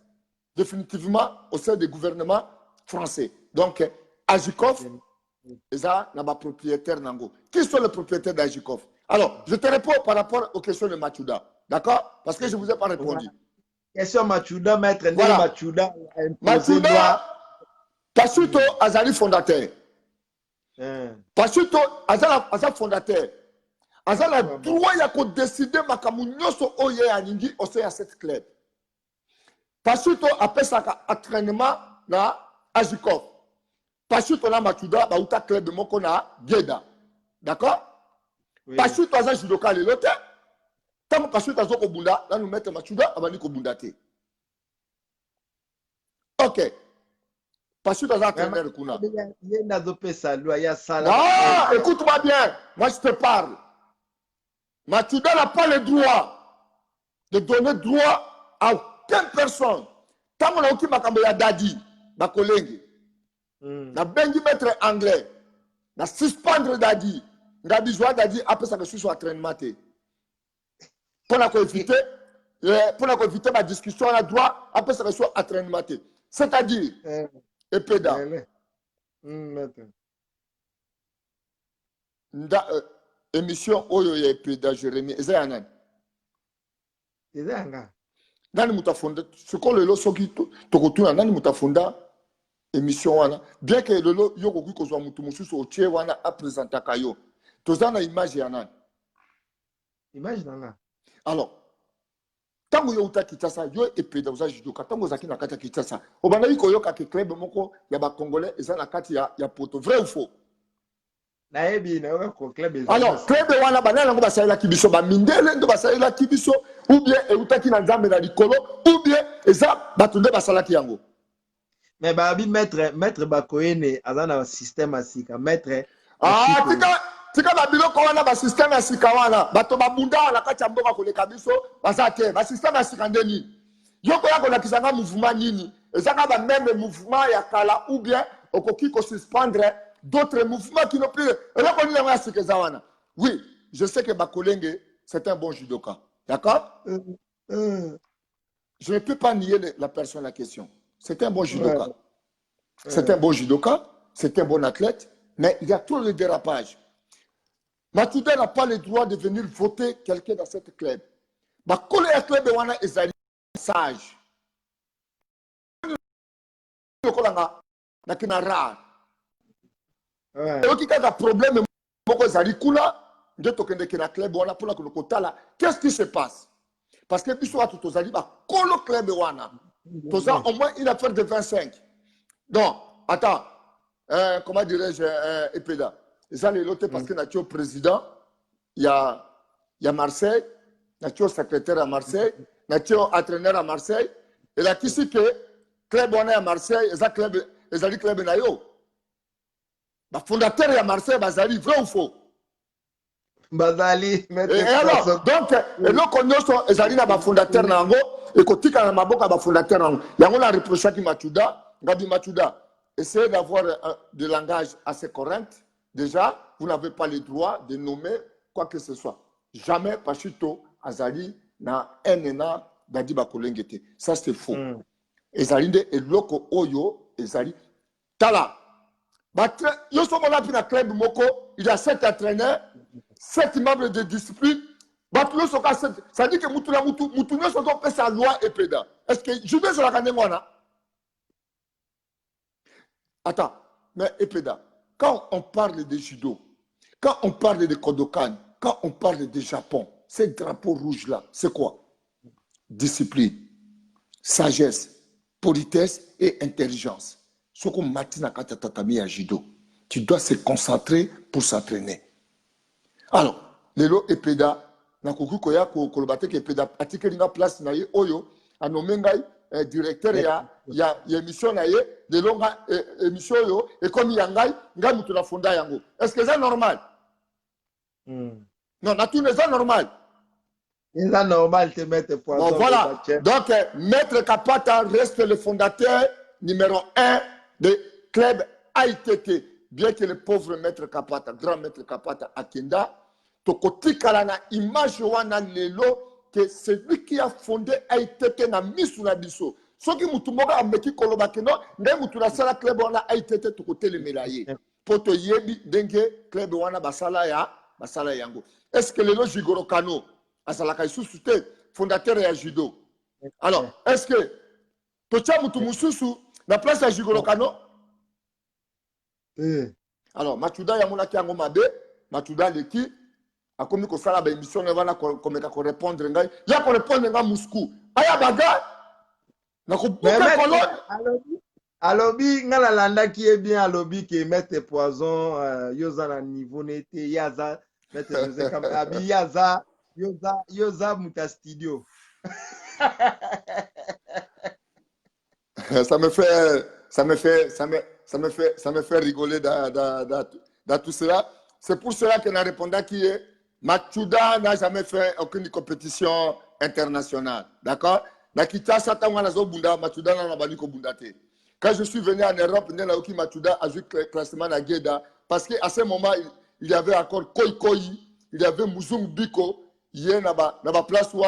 définitivement au sein du gouvernement français. Donc, Ajikov, Ezali, n'a pas propriétaire Nango. Qui sont les propriétaires d'Ajikov? Alors, je te réponds par rapport aux questions de Machuda. D'accord? Parce que je ne vous ai pas répondu. Question Machuda, maître voilà. Machuda. Machuda, Pasuto Azali fondateur. Pasuto Azali fondateur. Azali a droit de décider Makamunyoso Oye Aningi au sein de cette club. Pasuto appelle ça entraînement na Ajikov. Pasuto na Machuda, Bauta club de Mokona Geda. D'accord? Pasuto Azali judoka le lote. Tant que Pasuto Azoko Bunda, là nous mettons Machuda, Abani Kobundate. Ok. Pasuto Azali entraîneur Kuna. Ah, écoute-moi bien. Moi je te parle. Machuda n'a pas le droit de donner droit à aucune personne. Tant qu'on a aucun makambo ya dadi, bakolenge. Na bengi maître anglais. Na suspendre dadi. Na besoin dadi après ça que je suis entraînement. Pour éviter ma discussion à la droite, après ça que je suis entraînement. C'est-à-dire, Epeda. Émission Oyo ya Epeda Jérémie. Eza yanan. Nani mutafonda. Ce qu'on le soki tokotuna nani mutafonda émission wana. Bien que le yoko kuko zwa mutu mususu otie wana a présenter kayo. Tozana image yanan. Image nana. Alors, tant que vous avez Kitasa, vous avez Epeda, vous avez judoka, tant que vous avez Kitasa, vous avez dit que club moko ya ba Congolais, et ça na kati ya poto. Vrai ou faux? Alors, club wana banana ngo basalela kibiso ba mindele ndo basalela kibiso ou bien eutaki na nzambe na likolo ou bien eza batunde basalaki yango. Mais babi maître Bakoyene azana un système asika maître ah tika ba biloko wana ba système ya sika wana bato babunda na kati ya mboka koleka biso bazate ba système ya sika ndeni yoko yako na kisanga mouvement nini ezaka ba même mouvement ya kala ou bien okoki ko suspendre d'autres mouvements qui n'ont plus ya sika zawana. Oui, je sais que Bakolenge c'est un bon judoka. D'accord? Je ne peux pas nier la personne la question. C'est un bon judoka. C'est un bon judoka, c'est un bon athlète, mais il y a trop de dérapage. Machuda n'a pas le droit de venir voter quelqu'un dans cette club. Bakole ya club wana ezali sage. Yokolanga na kinara. Oki kaka problème moko ezali kula nde tokende ke na club wana pona ko kotala. Qu'est-ce qui se passe? Parce que biso watu tozali bakolo club wana. Toza au moins une affaire de 25. Donc, attends, comment dirais-je, Epeda? Ça, les lotés parce que notre président, il y a Marseille, notre secrétaire à Marseille, notre entraîneur à Marseille, et là, qui c'est que club on est à Marseille, et ça club, et club nayo. Le fondateur à Marseille, Bazali, vrai ou faux? Bazali, et alors, donc, et nous connaissons, et ça dit, le fondateur nango, et quand tu as ma boca, le fondateur nango, il y a un reproche qui Machuda, Gabi Machuda, essayez d'avoir des langages assez corrects. Déjà, vous n'avez pas le droit de nommer quoi que ce soit. Jamais Pachito azali na enena dadi bakolengete. Ça c'est faux. Ezali nde eloko oyo ezali tala. Yo sommes là pour la club moko, il y a 7 entraîneurs, 7 membres de discipline. Ça dit que Moutouna sont en sa loi et péda. Est-ce que je vais sur la Kanemwana? Attends, mais Epeda, quand on parle de judo, quand on parle de Kodokan, quand on parle de Japon, ces drapeaux rouges-là, c'est quoi? Discipline, sagesse, politesse et intelligence. Ce qu'on matina katatatami à judo, tu dois se concentrer pour s'entraîner. Alors, Lelo Epeda, na kuku koya ko kolobate ke Epeda atikeli na place na ye oyo anome ngai directeur ya émission na ye Lelo nga émission yo et comme yangai ngai mutu na fonda yango. Est-ce que c'est normal? Non, na tout n'est pas normal. C'est normal de mettre poison. Bon, voilà. Donc, Maître Kapata reste le fondateur numéro 1 du club AITT. Bien que le pauvre Maître Kapata, grand Maître Kapata Akenda, Tokoti Kalana, image wana lelo, que c'est lui qui a fondé AITT na misuna biso. Ce qui mutumoga ameki kolobakeno, nde mutuna sala club wana AITT tokote le melaye. Poto yebi denge club wana basala yango. Est-ce que lelo Jigoro Kano Asalaka Isusu te fondateur ya judo. Alors, est-ce que Tocha Mutumususu na place ya Jigoro Kano? Alors, Matuda Yamonaki Yango Mabe, Matuda Leki, a commis ko sala ba émission na wana ko répondre ngai. Ya ko répondre ngai Moscou. Aya baga na ko buka kolon. Alobi ngala landa qui est bien alobi qui mettre poison yoza na niveau nete yaza mettre José comme abi yaza Yoza Muta Studio. Ça me fait rigoler dans tout cela. C'est pour cela qu'on a répondu qui est Machuda n'a jamais fait aucune compétition internationale. D'accord? Quand je suis venu en Europe, Machuda a joué le classement à Geda parce qu'à ce moment, il y avait encore Koi, il y avait Muzung Biko. Il y a une place où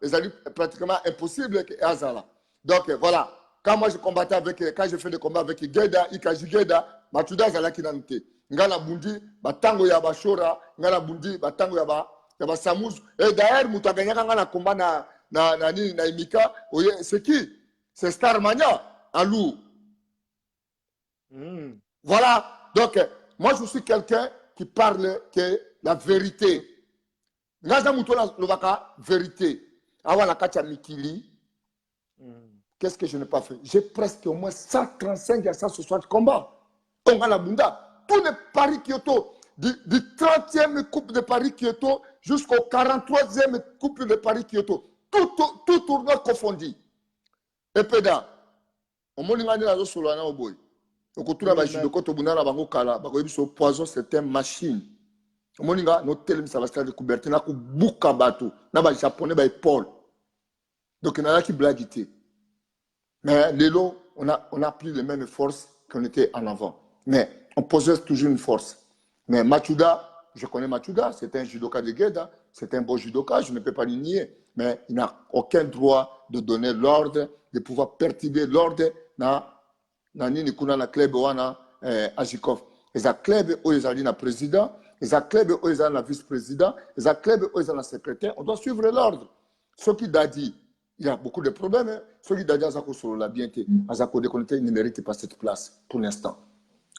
c'est pratiquement impossible que Azala. Donc voilà, quand moi je combattais quand je fais des combats avec Geda, Ikaji Geda, Matuda Zala qui n'a été. Ngala Bundi, Batango Yaba Shora, Ngala Bundi, Batango Yaba Samous. Et d'ailleurs, Moutaganya Ngala combat na Imika, c'est qui? C'est Starmania, en loup. Voilà, donc moi je suis quelqu'un qui parle que la vérité. Ngaza Moutola Lovaka, vérité. Awana Kacha Mikili. Qu'est-ce que je n'ai pas fait? J'ai presque au moins 135 à 160 combats. Tonga la Bunda. Tous les Paris Kyoto, du 30e Coupe de Paris Kyoto jusqu'au 43e Coupe de Paris Kyoto. Tout tournoi confondu. Et Peda, on m'a dit que la Solana au boy. Donc, tout le monde poison, c'est une machine. Moninga no telem ça va se faire couverture na ku buka bato na ba japonais ba épaule donc on a qui blaguité mais lelo on a plus les mêmes forces qu'on était en avant mais on possède toujours une force mais Machuda je connais Machuda c'est un judoka de Geda c'est un bon judoka je ne peux pas le nier mais il n'a aucun droit de donner l'ordre de pouvoir perturber l'ordre na nini kuna na club wana Ajikov et ça club où ils allaient na président. Les clubs où ils ont la vice-président, les clubs où ils ont la secrétaire, on doit suivre l'ordre. Ce qui a dit, il y a beaucoup de problèmes. Ce qui a dit, Azako l'a bien été. Azako déconnecté, ne mérite pas cette place pour l'instant.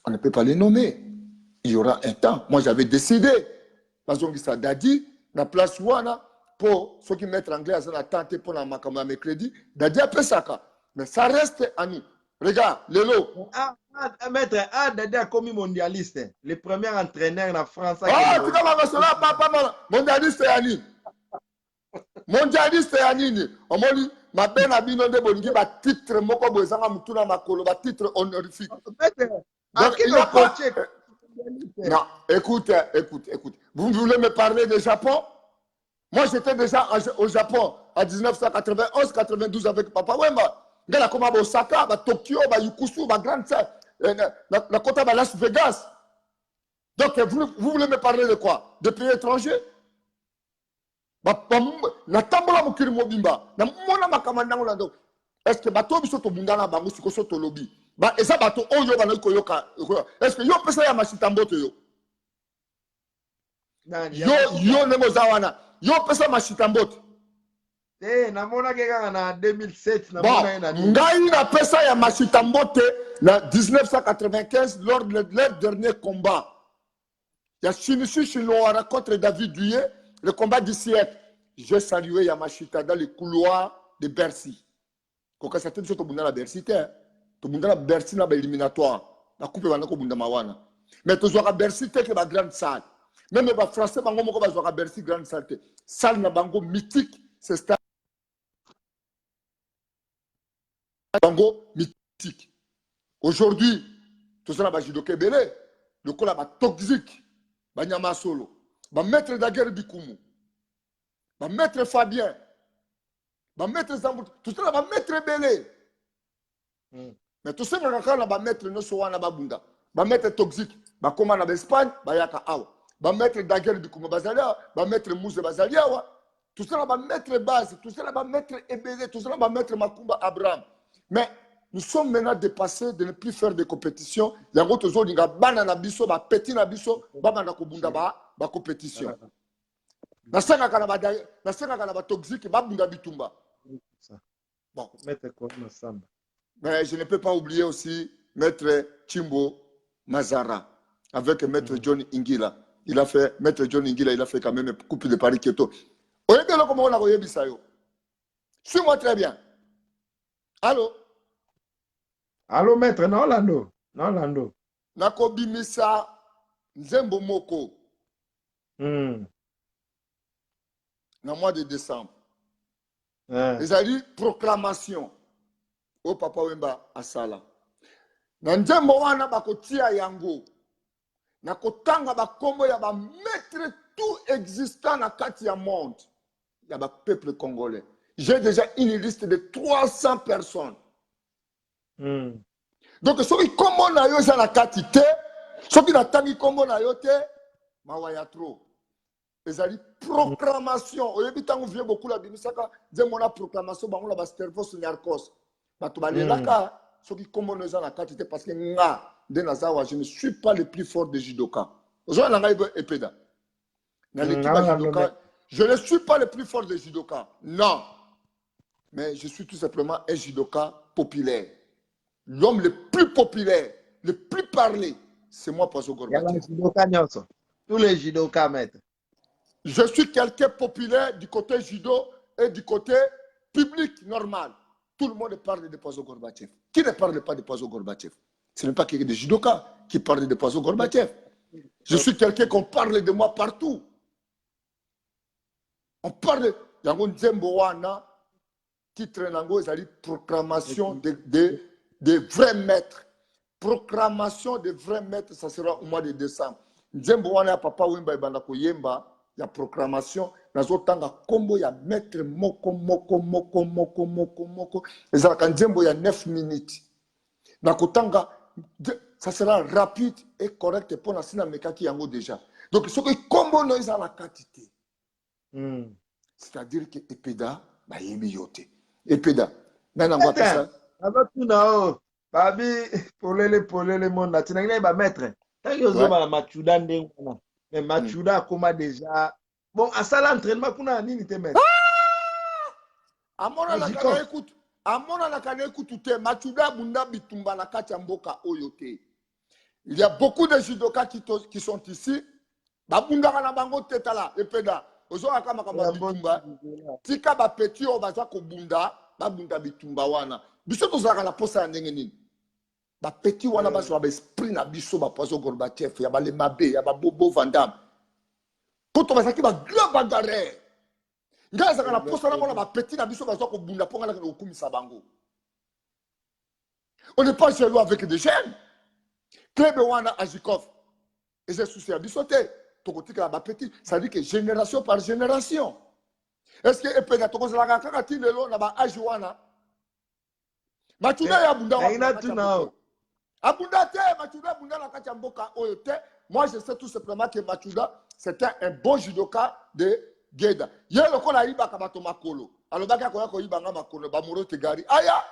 On ne peut pas les nommer. Il y aura un temps. Moi, j'avais décidé. Parce que ça a dit, la place ouana, pour ceux qui mettent l'anglais à la tente pour la makama mercredi, Dadi a fait ça. Mais ça reste à nous. Regarde, Lelo. Maître, Dadi a commis mondialiste. Le premier entraîneur en France. Ah, tu vas pas mondialiste, Yanni. Mondialiste, Yanni. On m'a dit, ma peine a bien de bongi, ma titre, moko bozanga mutuna makolo, ma titre honorifique. Donc, il a pas. Non, écoute. Vous voulez me parler du Japon? Moi, j'étais déjà au Japon en 1991-92 avec Papa Wemba. Ngala koma ba Osaka, ba Tokyo, ba Yokosuka, ba Grand Saint, la côte de Las Vegas. Donc, vous voulez me parler de quoi? De pays étrangers? Na tambola mokili mobimba na mona makamanda ngolando. Est-ce que bato biso to bundana bango sikoso to lobi? Ba eza bato oyo bana koyoka. Est-ce que yo pesa ya masita mboto yo? Yo nemo zawana. Yo pesa masita mboto. Namona keka na 2007 namona na ngai na pesa ya masita mbote na 1995 lors de leur dernier combat. Il y a Shinichi Shinowara contre David Douillet, le combat du siècle. J'ai salué Yamashita dans les couloirs de Bercy. Quand ça te dit que tu as Bercy, tu as Bercy dans l'éliminatoire. La coupe est dans Mawana. Mais tu as Bercy, tu as la grande salle. Même les Français, tu as Bercy, grande salle. Salle na bango mythique, c'est stade. Bango mythique. Aujourd'hui, tout ça, c'est judoka belé. Le col est toxique. Banyama Solo, maître Daguerre Bikoumou, maître Fabien, maître Zambout, tout ça, maître Belé. Mais tout ça, maître Nosowana Babunda, maître Toxique, comment en Espagne, Bayaka Awa, maître Daguerre Bikoumou Bazalia, maître Mousse Bazalia, tout ça, maître Base, tout ça, maître Ebele, tout ça, maître Makumba Abraham. Mais nous sommes maintenant dépassés de ne plus faire de compétition. Il y a d'autres choses qui sont banana biso, petit na biso, babana kobunda ba compétition. Na senga kana ba toxique, babunda bitumba. Bon. Mais je ne peux pas oublier aussi Maître Chimbo Mazara avec Maître John Ingila. Maître John Ingila, il a fait quand même une coupe de Paris Kyoto. Oyebelo comment on a oyebisa yo. Suis-moi très bien. Allô? Allô, maître, non, Lando. Nakobimisa Nzembo Moko. Na mois de décembre. Les a dit proclamation. Au Papa Wemba Asala. Na Nzembo wana bakotia yango. Nakotanga bakombo ya ba maître tout existant na kati ya monde. Ya ba peuple congolais. J'ai déjà une liste de 300 personnes. Donc, ce qui est na yo za la quantité, ce qui n'attend comme na yo te, mawaya trop. Les ali proclamation. Au début, on vient beaucoup la bimisaka, disons la proclamation, on la bastervos nyarkos. Batubalelaka, ce qui comme na yo za la quantité parce que nga de nazawa, je ne suis pas le plus fort de judoka. Aujourd'hui, on a eu epeda. Dans l'équipe judoka, je ne suis pas le plus fort de judoka. Non. Mais je suis tout simplement un judoka populaire. L'homme le plus populaire, le plus parlé, c'est moi, Poisson Gorbatchev. Tous les judokas, maître. Je suis quelqu'un populaire du côté judo et du côté public normal. Tout le monde parle de Poisson Gorbatchev. Qui ne parle pas de Poisson Gorbatchev? Ce n'est pas que des judokas qui parlent de Poisson Gorbatchev. Je suis quelqu'un qu'on parle de moi partout. On parle de Yango Nzembo wana, titre Nango, c'est-à-dire proclamation de vrais maîtres. Proclamation de vrais maîtres, ça sera au mois de décembre. Nzembo wana Papa Wemba ibanda koyemba, ya proclamation, nazotanga kombo ya maître moko. Ezalaka Nzembo ya 9 minutes. Nakotanga, ça sera rapide et correct pour la sina mekaki yango déjà. Donc ce que kombo no ezala quantité. C'est-à-dire que Epeda, bah yemi yote. Epeda, nana ngwa pesa. Babi, pour les monde, tu n'as pas maître. Tant que vous avez Machuda, mais Machuda, comment déjà. Bon, à ça, l'entraînement, qu'on a ni te mettre. À mon avis, écoute, Machuda, Bunda, Bitumba, la Kachamboka, Oyote. Il y a beaucoup de judokas qui sont ici. Babunda, Kanabango, Tetala, Epeda. Ozoa kama Bitumba. Tika ba petit, Obaza, Kobunda, Babunda, Bitumba, Wana. Biso tozaka la posa ndenge nini ba petit wana ba so ba esprit na biso ba Poisson Gorbatchev ya ba le mabe ya ba Bobo Vandam poto ba saki ba grand bagarre nga zaka la posa na mona ba petit na biso ba so ko bunda ponga na ko kumisa bango. On n'est pas jaloux avec des jeunes. Club wana Ajikov et j'ai souci à bisoté to ko tika ba petit, ça dit que génération par génération. Est-ce que epena to ko zala kaka tilelo na ba ajuana Machuda ya bunda Abunda te, Machuda bunda la kachamboka oyote. Moi je sais tout simplement que Machuda c'était un bon judoka de Geda. Yé le kon a iba kabato makolo. Alors baka koya ko iba nga makolo ba moro te gari. Aya.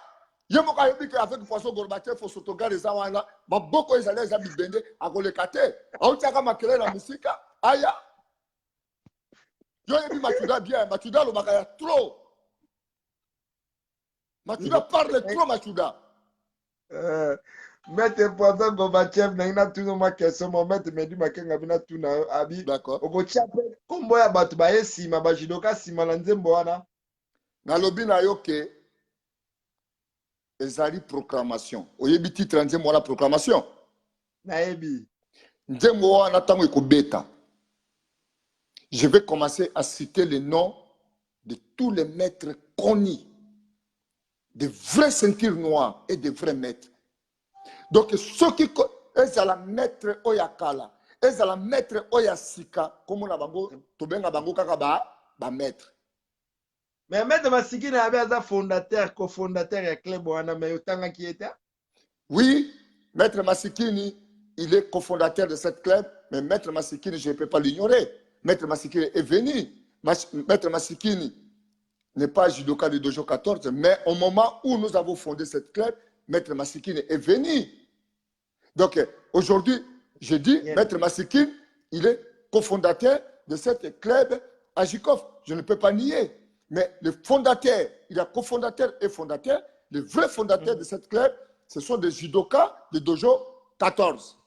Yé mo ka yebi que avec poisson Gorbatchev faut s'autogarer za wana. Ba boko ezale za bibende akole kate. Autaka makele na musika. Aya. Yo yebi Machuda bien, Machuda lo makaya trop. Machuda parle trop Machuda. Maître Poisson Gorbatchev na ina tuno ma question mo maître Medi Makenga bina tuna abi. D'accord. Okochape kombo ya bato ba esima ba jidoka sima na nzembo wana. Na lobi na yo ke ezali proclamation. Oyebi titre nzembo wana proclamation. Na ebi. Nzembo wana tango ekobeta. Je vais commencer à citer les noms de tous les maîtres connus, des vrais ceintures noires et des vrais maîtres. Donc, ceux qui sont la maître Oyakala, ils sont la maître Oyasika, comme on a bango, tobenga bango kaka ba maître. Mais maître Masiki na abe fondateur, cofondateur ya club wana mais otanga qui était? Oui, maître Masikini, il est cofondateur de cette club, mais maître Masikini, je ne peux pas l'ignorer. Maître Masikini est venu. Maître Masikini n'est pas judoka de Dojo 14, mais au moment où nous avons fondé cette club, Maître Masikini est venu. Donc, aujourd'hui, je dis, Maître Masikini, il est cofondateur de cette club à Jikov. Je ne peux pas nier. Mais le fondateur, il a cofondateur et fondateur. Les vrais fondateurs de cette club, ce sont des judokas de Dojo 14.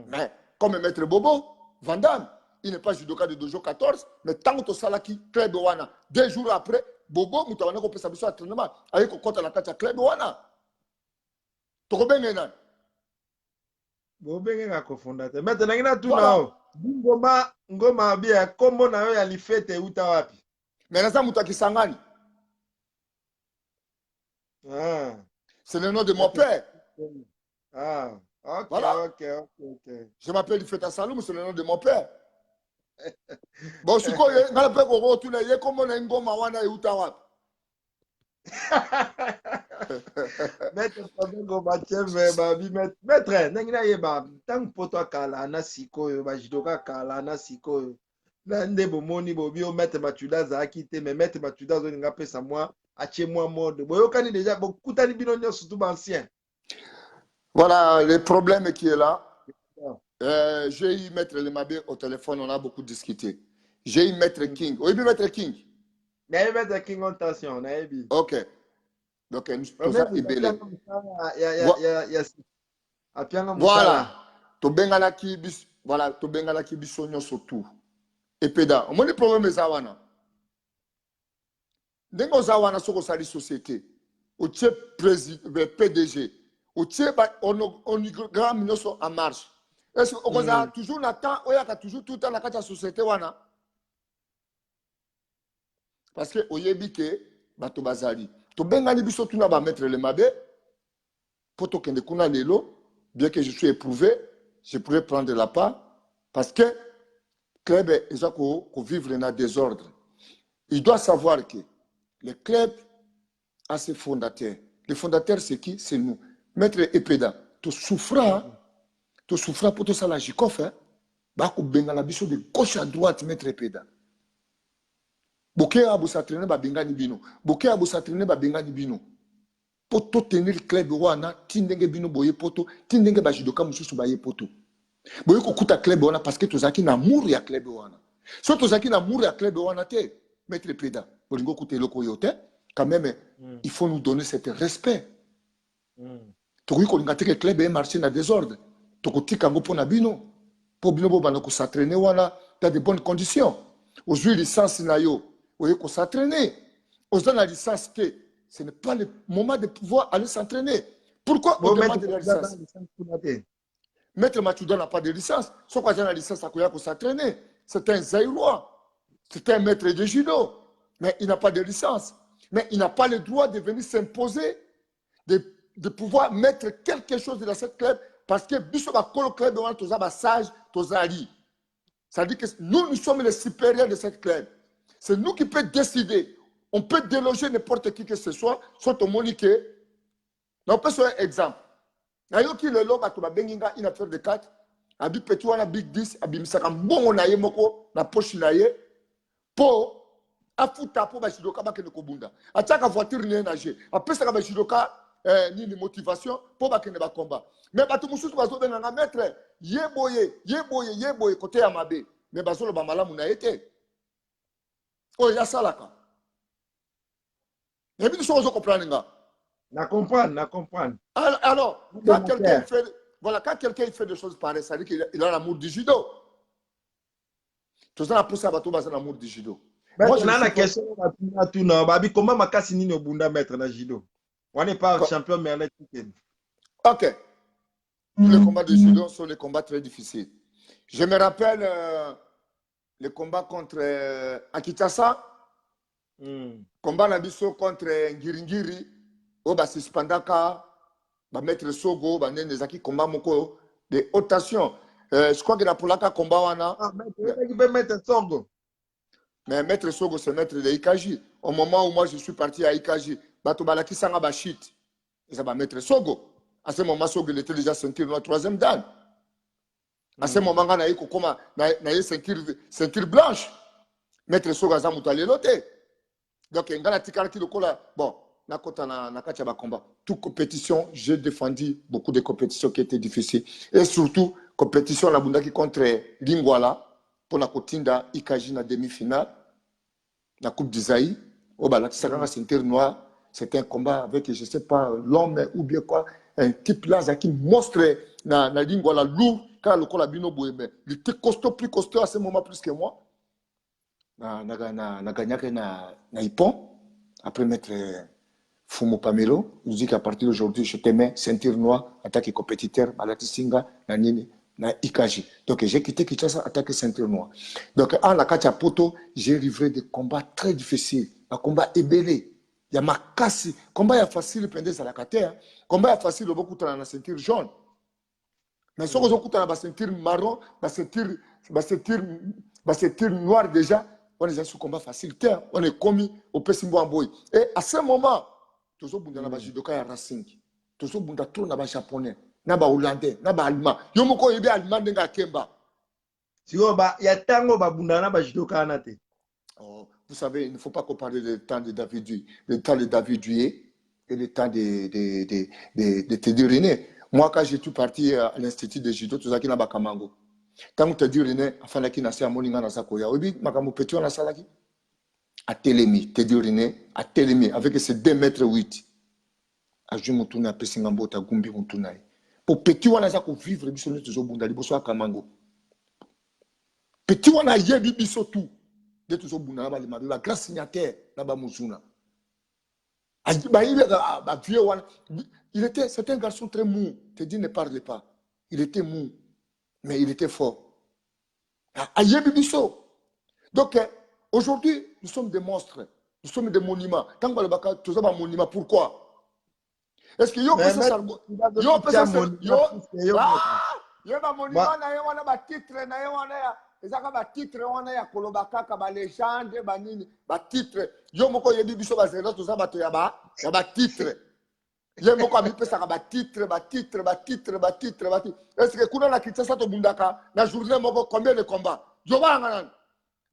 Mais, comme Maître Bobo, Van Damme, il n'est pas judoka de Dojo 14, mais tant que Salaki, club Wana, 2 jours après, Bobo, Moutawana, on peut s'amuser à l'entraînement, avec le compte à la carte club Wana. Tokobengena. Bobenga cofondateur. Maintenant, il y a tout là. Ngoma bia, kombo na yo ya lifete uta wapi? Mais nasa Moutaki Sangani. Ah. C'est le nom de mon père. Ah. Ok, voilà. Ok. Je m'appelle Lifeta Saloum, c'est le nom de mon père. Bon, si quoi, je m'appelle Koro, tu n'as comme on a une gomme à Wana et Utawa. Maître Gorbatchev, maître, n'engina yeba, tant poto kala na siko, bajidoka kala na siko. Nande bomoni bobio maître Machuda za akite, mais maître Machuda zo ninga pesa moi, ache moi mode. Boyokani déjà, bokutani bino surtout ancien. Voilà le problème qui est là. J'ai eu Maître Lemabé au téléphone, on a beaucoup discuté. J'ai eu Maître King. Oui, Maître King. Maître King, attention, Naïbi. Ok. Donc, tout ça est belé. Voilà. To bengala ki bis, voilà, to bengala ki bisonyo surtout. Et péda. Mon problème est zawana. Dengo zawana soko sali société. Au tche président, PDG. Au tche on grand minoso en marche. Est-ce qu'on a toujours n'attend, on a toujours tout le temps la société wana? Parce que oyebi ke bato bazali. To bengani biso tuna ba mettre le mabe. Poto kende kuna lelo, bien que je suis éprouvé, je pourrais prendre la part parce que club est ko vivre dans le désordre. Il doit savoir que le club a ses fondateurs. Les fondateurs c'est qui? C'est nous. Maître Epeda, tu souffras pour tout ça la Jikof, hein? Bako bengala biso de gauche à droite, Maître Epeda. Boké abu s'entraîner ba bengani bino. Boké abu s'entraîner ba bengani bino. Poto tenir le club wana, tindenge bino boye poto, tindenge ba judoka mususu ba ye poto. Boye ko kuta club wana parce que tozaki na amour ya club wana. So tozaki na amour ya club wana te, Maître Epeda. Bolingo kuta loko yote, quand même il faut nous donner cet respect. Tokoki kolinga te que club est marché na désordre. Tokotika ngo pona bino. Po bino bo bana ko s'entraîner wana dans de bonnes conditions. Aujourd'hui licence na yo, oye ko s'entraîner. Aujourd'hui la licence que ce n'est pas le moment de pouvoir aller s'entraîner. Pourquoi on demande de la licence? Maître Machuda n'a pas de licence. Soit quand il a la licence, ça peut s'entraîner. C'est un Zaïrois. C'est un maître de judo. Mais il n'a pas de licence. Mais il n'a pas le droit de venir s'imposer, de pouvoir mettre quelque chose dans cette club. Parce que Bissoba Kolo Club, on a sage, Tozali. Ça dit que nous sommes les supérieurs de cette club. C'est nous qui pouvons décider. On peut déloger n'importe qui que ce soit, soit au monique. On peut faire un exemple. Nayoki le loba to benginga une affaire de 4. Abi petit wana big 10 abimisaka mbongo na ye moko na poche na ye po afuta po ba judoka bakende kobunda atiaka voiture ne na je apesaka ba judoka nini motivation po bakende ba combat mais bato mususu bazobenga nga maître yeboye côté ya mabe mais bazolo ba malamu na été oh ya salaka et puis nous comprendre nga na comprendre alors quand quelqu'un fait voilà, quand quelqu'un fait des choses pareilles, ça veut dire qu'il a l'amour du judo. Tout ça, pour ça, il a l'amour du judo. Moi, je la question, comment Makasi Nino Bunda mettre dans le judo? On n'est pas champion, mais on est chicken. Ok. Tous les combats de judo sont des combats très difficiles. Je me rappelle le combat contre Akitasa, combat Nabiso contre Ngiringiri, Oba Sispandaka. Maître Sogo, Nezaki combat moko de haute tension. Je crois que la Polaka combat wana. Maître Sogo. Mais Maître Sogo, c'est maître de Ikaji. Au moment où moi je suis parti à Ikaji, Batobalaki Sanga Bachit. Et ça va Maître Sogo. À ce moment, Sogo il était déjà ceinture noire, 3e dan. À ce moment, il y a ceinture blanche. Maître Sogo a Zamutale Lote. Donc, il y a un tikara qui le colle. Bon. Toute compétition, j'ai défendu beaucoup de compétitions qui étaient difficiles. Et surtout, compétition la Bundaki contre Lingwala pour la Kotinda Ikaji na demi-finale, la Coupe d'Isaïe. Oh, bah, la ceinture noire, c'était un combat avec, je ne sais pas, l'homme ou bien quoi, un type là qui monstre na Lingwala lourd, car le Kolabino Bohemé. Il était costaud, plus costaud à ce moment plus que moi. Na gagné na Ippon, après mettre. Fumo Pamelo nous dit qu'à partir d'aujourd'hui, je te mets ceinture noire en tant que compétiteur, Malati Singa, na Ikaji. Donc j'ai quitté Kinshasa en tant que ceinture noire. Donc en la Katia Poto, j'ai livré des combats très difficiles, un combat ébélé. Il y a ma casse, combat est facile, pendant la Katia, combat est facile, beaucoup dans la ceinture jaune. Mais si on a dans la ceinture marron, la ceinture noire déjà, on est déjà sous combat facile, on est commis au Pessimbo Amboy. Et à ce moment, toujours bunda na ba judoka ya Racing, toujours bunda trop na ba japonais, na ba hollandais, na ba allemand. Yo moko yebe allemand ndenga kemba. Si on ba ya tango ba bunda na ba judoka na te. Oh, vous savez, il ne faut pas comparer le temps de David Douillet et le temps de Teddy René. Moi, quand j'ai tout parti à l'institut de judo, tout ça qui na ba Kamango. Tant que Teddy René afin ki na se amoninga na sakoya. Obi makambo petit na salaki. À Télémi, Teddy René, à Télémi, avec ses 2,8 mètres. À Jumutuna, Pessingambo, Tagumbi, Mutunaï. Pour petit, on a ça pour vivre, il y a toujours Bunda, il y a Kamango. Petit, on a yé, il y a tout. Il y a toujours Bunda, la grâce signataire, là-bas, Mouzouna. C'était un garçon très mou. Teddy ne parlait pas. Il était mou, mais il était fort. Aïe, Bibiso. Donc, aujourd'hui, nous sommes des monstres. Nous sommes des monuments. Tant que nous sommes des monuments, pourquoi? Est-ce que yo peut se sargo? Yo peut se sargo? Yo ba monument na yo wana ba titre na yo wana ya. Ezaka ba titre wana ya kolobaka ka ba légende ba nini ba titre. Yo moko yebi biso ba zelo to za bato ya ba titre. Ye moko ami pesa ka ba titre. Est-ce que kuna na Kinshasa to bundaka na journée moko combien de combats? Yo ba ngana.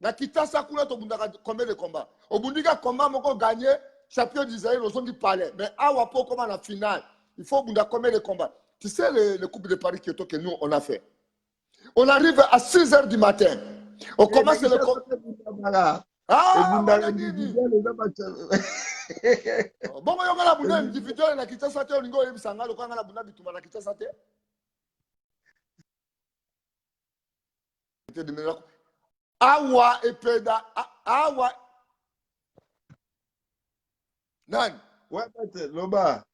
Na Kinshasa kuna to bundaka combien de combats? Au bundika combat moko gagné champion d'Israël aux zones du palais. Mais à Wapo comme à la finale, il faut bunda combien de combats? Tu sais le Coupe de Paris Kyoto que nous on a fait. On arrive à 6h du matin. On commence le combat. Ah, bon, on a la bunda individuelle na Kinshasa te olingo yebisanga lo kanga la bunda bituma na Kinshasa te. Awa epeda awa Nan. Ouais, Loba.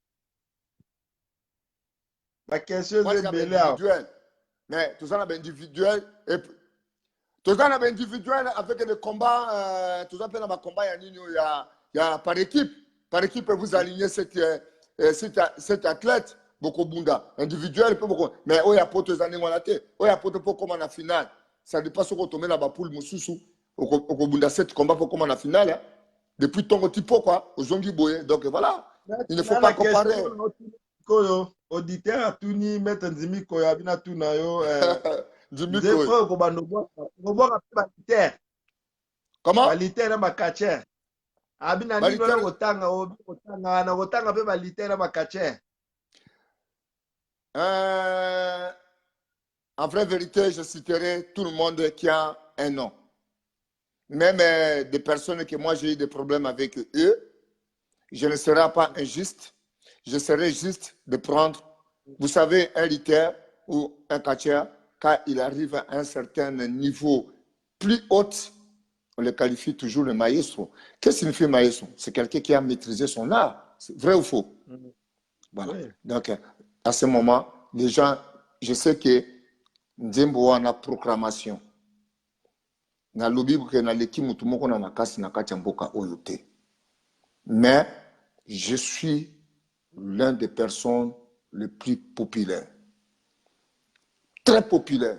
La question est individuelle. Mais tout ça, c'est individuel. Tout ça, c'est individuel avec des combats. Tout ça, c'est un combat. Il y a par équipe. Par équipe, vous alignez cet athlète. Beaucoup bunda. Individuel, beaucoup. Mais il y a pas de années on a été. Il y a pas de comme en finale. Ça dépasse ce qu'on tombe là-bas pour le Moussoussou. Au bunda 7 combats pour comme en finale. Depuis ton petit pot, quoi, aux Zongi Boye. Donc voilà, il ne faut pas comparer. auditeur atuni maître Nzimi Koya bina tuna yo Nzimi nze Koya. frère kobando boka pe balitaire Comment? balitaire na bakatcher abina nini wana kotanga na kotanga pe balitaire na bakatcher. En vraie vérité, je citerai tout le monde qui a un nom. Même des personnes que moi j'ai eu des problèmes avec eux, je ne serai pas injuste. Je serai juste de prendre, vous savez, un lutteur ou un catcheur, quand il arrive à un certain niveau plus haut, on le qualifie toujours le maestro. Qu'est-ce que signifie maestro? C'est quelqu'un qui a maîtrisé son art. C'est vrai ou faux? Voilà. Oui. Donc, à ce moment, les gens, je sais que Nzembo a une proclamation. Na lobi que na leki mutu moko na makasi na kati mboka oyote. Mais je suis l'un des personnes les plus populaires. Très populaire.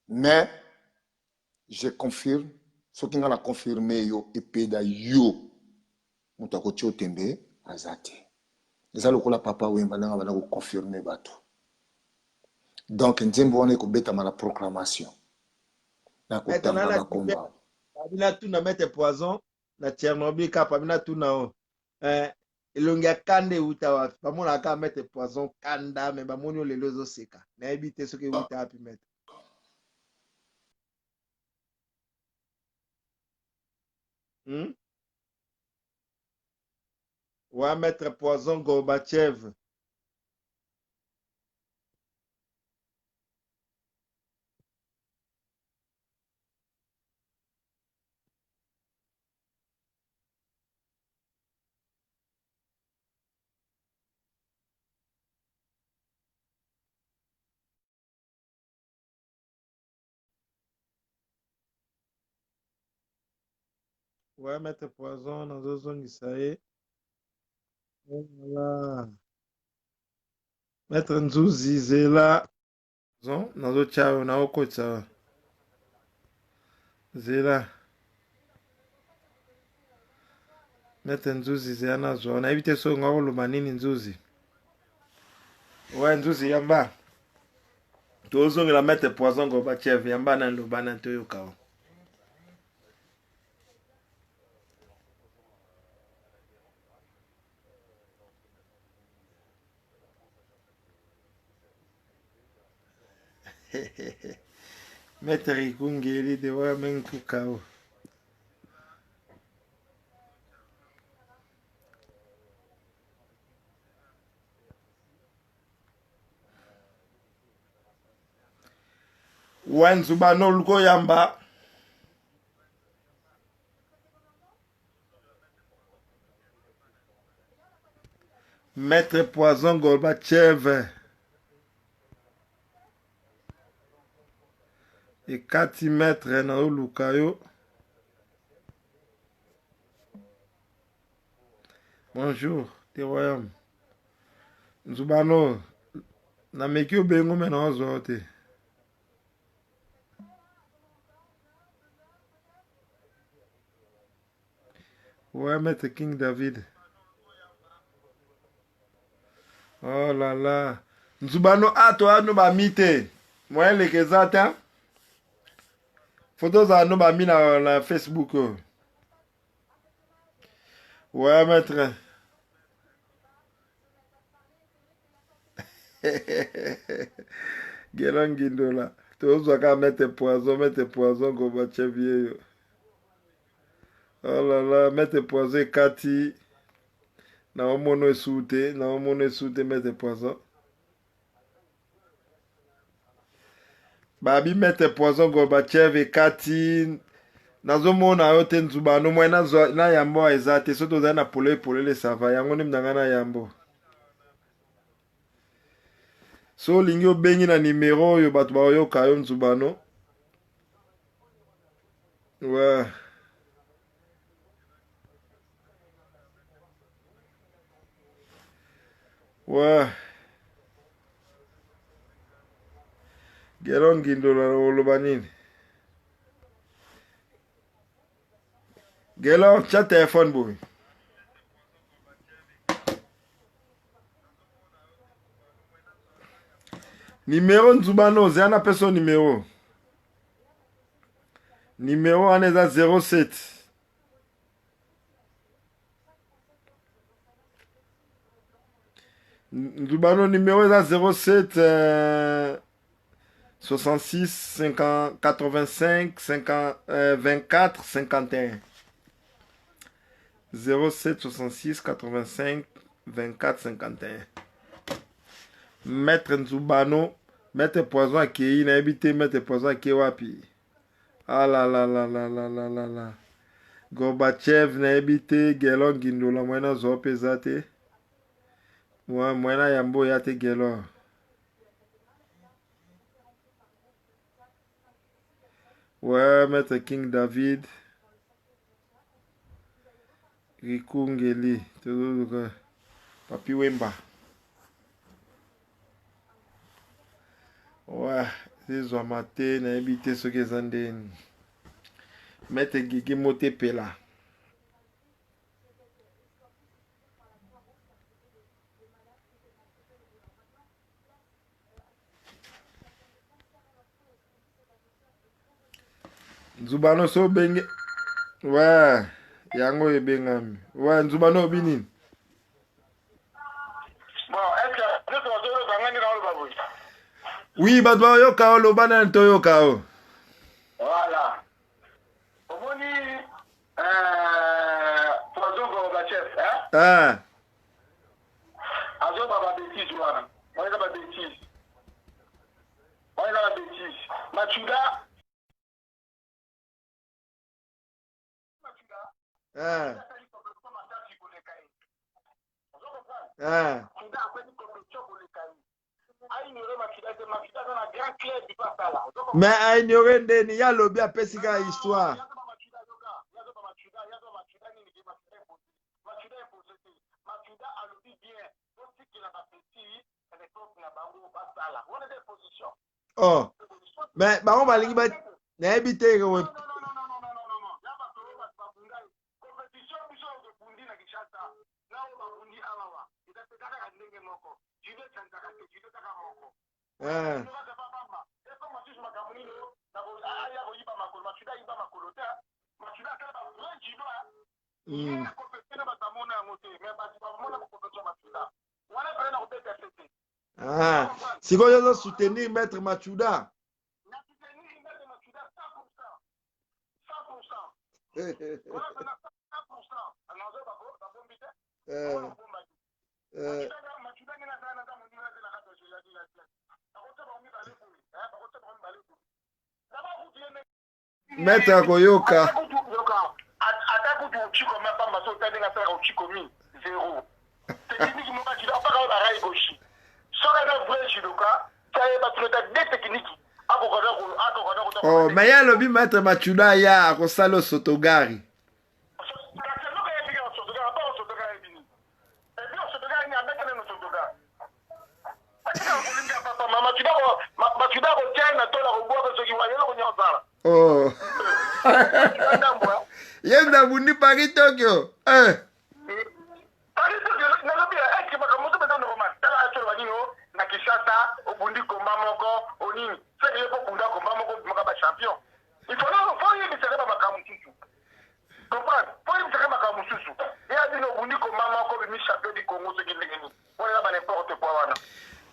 Mais je confirme, ce qui m'a confirmé yo et da yo mutako tembe azate. Les alokola papa wemba nga bana ko confirmer bato. Donc Nzembo on est ko beta la proclamation. Na ko tanga ba komba. Abina tuna mettre poison na Tchernobyl kapa abina tuna o. Elongi ya kande uta wapi bamona aka mettre poison kanda me bamoni o lelo zo seka na ebite soki uta api mettre. Ouais, mettre poison Gorbatchev. Ouais, mettre poison dans deux zones Isaïe. Voilà. Mettre Nzuzi Zela. Dans deux chao, na oko ça. Zela. Mettre Nzuzi Zela na zo. Na éviter so ngako lumanini Nzuzi. Ouais, Nzuzi yamba. Tozo la mettre poison Gorbatchev yamba na lubana toyo kao. Maître Ikungeli de wa menku kao. Wanzuba no luko yamba. Maître poison Gorbatchev. Et 4 mètres na lukayo. Bonjour, te royaume. Nzubano, na meki obengo mena ozo te. Ouais, maître King David. Oh là là. Nzubano, toi, nous ba mite. Moi, les kezata. Photos à nous ba mis na Facebook. Ouais, maître. Gelangindola. Tozo ka mettre poison, Gorbatchev vieillot. Oh là là, mettre poison Kati. Na omono esute, mettre poison. Babi mettre poison Gorbatchev et Kati. Nazomona yo te Nzubano mwe na yambo eza te soto za na pole le sava yango ni mnanga na yambo. So lingi obengi na numero oyo bato bayoka yo Nzubano. Ouais. Ouais. Gelon gindola oloba nini? Gelon cha téléphone boy. Numéro Nzubano, c'est un personne numéro. Numéro on est à 07. Nzubano numéro est à 07 66 50, 85 50, 24 51. 07 66 85 24 51. Maître Nzubano, Maître Poison à Kei, n'a habité Maître Poison à Kewapi. Ah là là là là là là là là. Gorbachev n'a habité Gelon Gindola, moi na zo pesate. Moi na yambo yate Gelon. Ouais, Maître King David. Rikungeli, tout Papi Wemba. Ouais, c'est Zouamate, n'a habité ce que Zanden. Maître Gigi Motepela. Nzubano so benge. Ouais, yango e bengami. Ouais, Nzubano binin. Bon, est-ce que nous sommes dans le babou? Oui, badwa yo kao lo bana nto yo kao. Voilà. Omoni Poison Gorbachev, hein? Ah. Azo baba bêtise wana. On est dans la bêtise. On est dans la bêtise. Machuda. Ah. Ah. Mais à ignorer ndeni ya lobi a pesika histoire. Oh. Mais bah on va lingi ba na habité ko. Ah. Mm. Ah. Si vous voulez soutenir Maître Machuda. Maître Koyoka. Oh, mais il y a le Maître Machuda ya akosalo sotogari. Oh. Yenda bundi Paris Tokyo.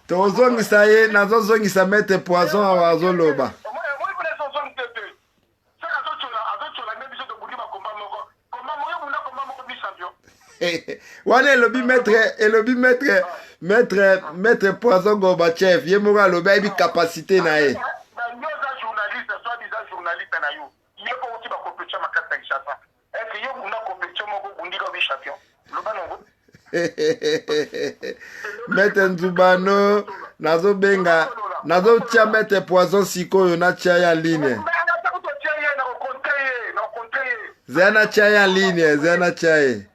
Tozongisa ye nazozongisa Maître Poison awazoloba. Wana elobi maître Poison Gorbachev ye moko alobi ayebi capacité na ye. Maître Nzubano nazobenga nazotia Maître Poison sikoyo na tia ya ligne. Zena tia ya ligne, zena tia ye.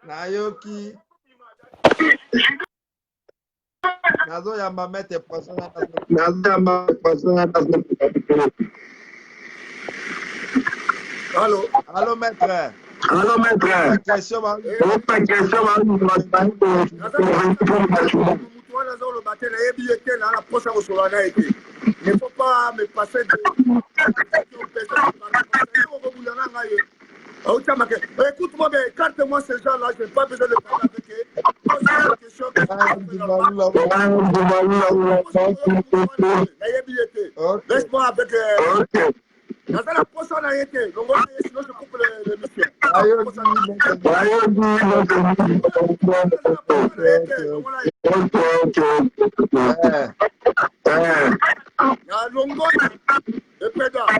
Nayoki. Nazo yamba mette poisson. Allô? Allô, maître. Allô, maître. Question, il ne faut pas me passer de... Écoute-moi, mais écarte-moi ces gens-là, je n'ai pas besoin de parler avec eux. Laisse-moi avec... Dans la poche, on a été. Sinon, je coupe l'émission.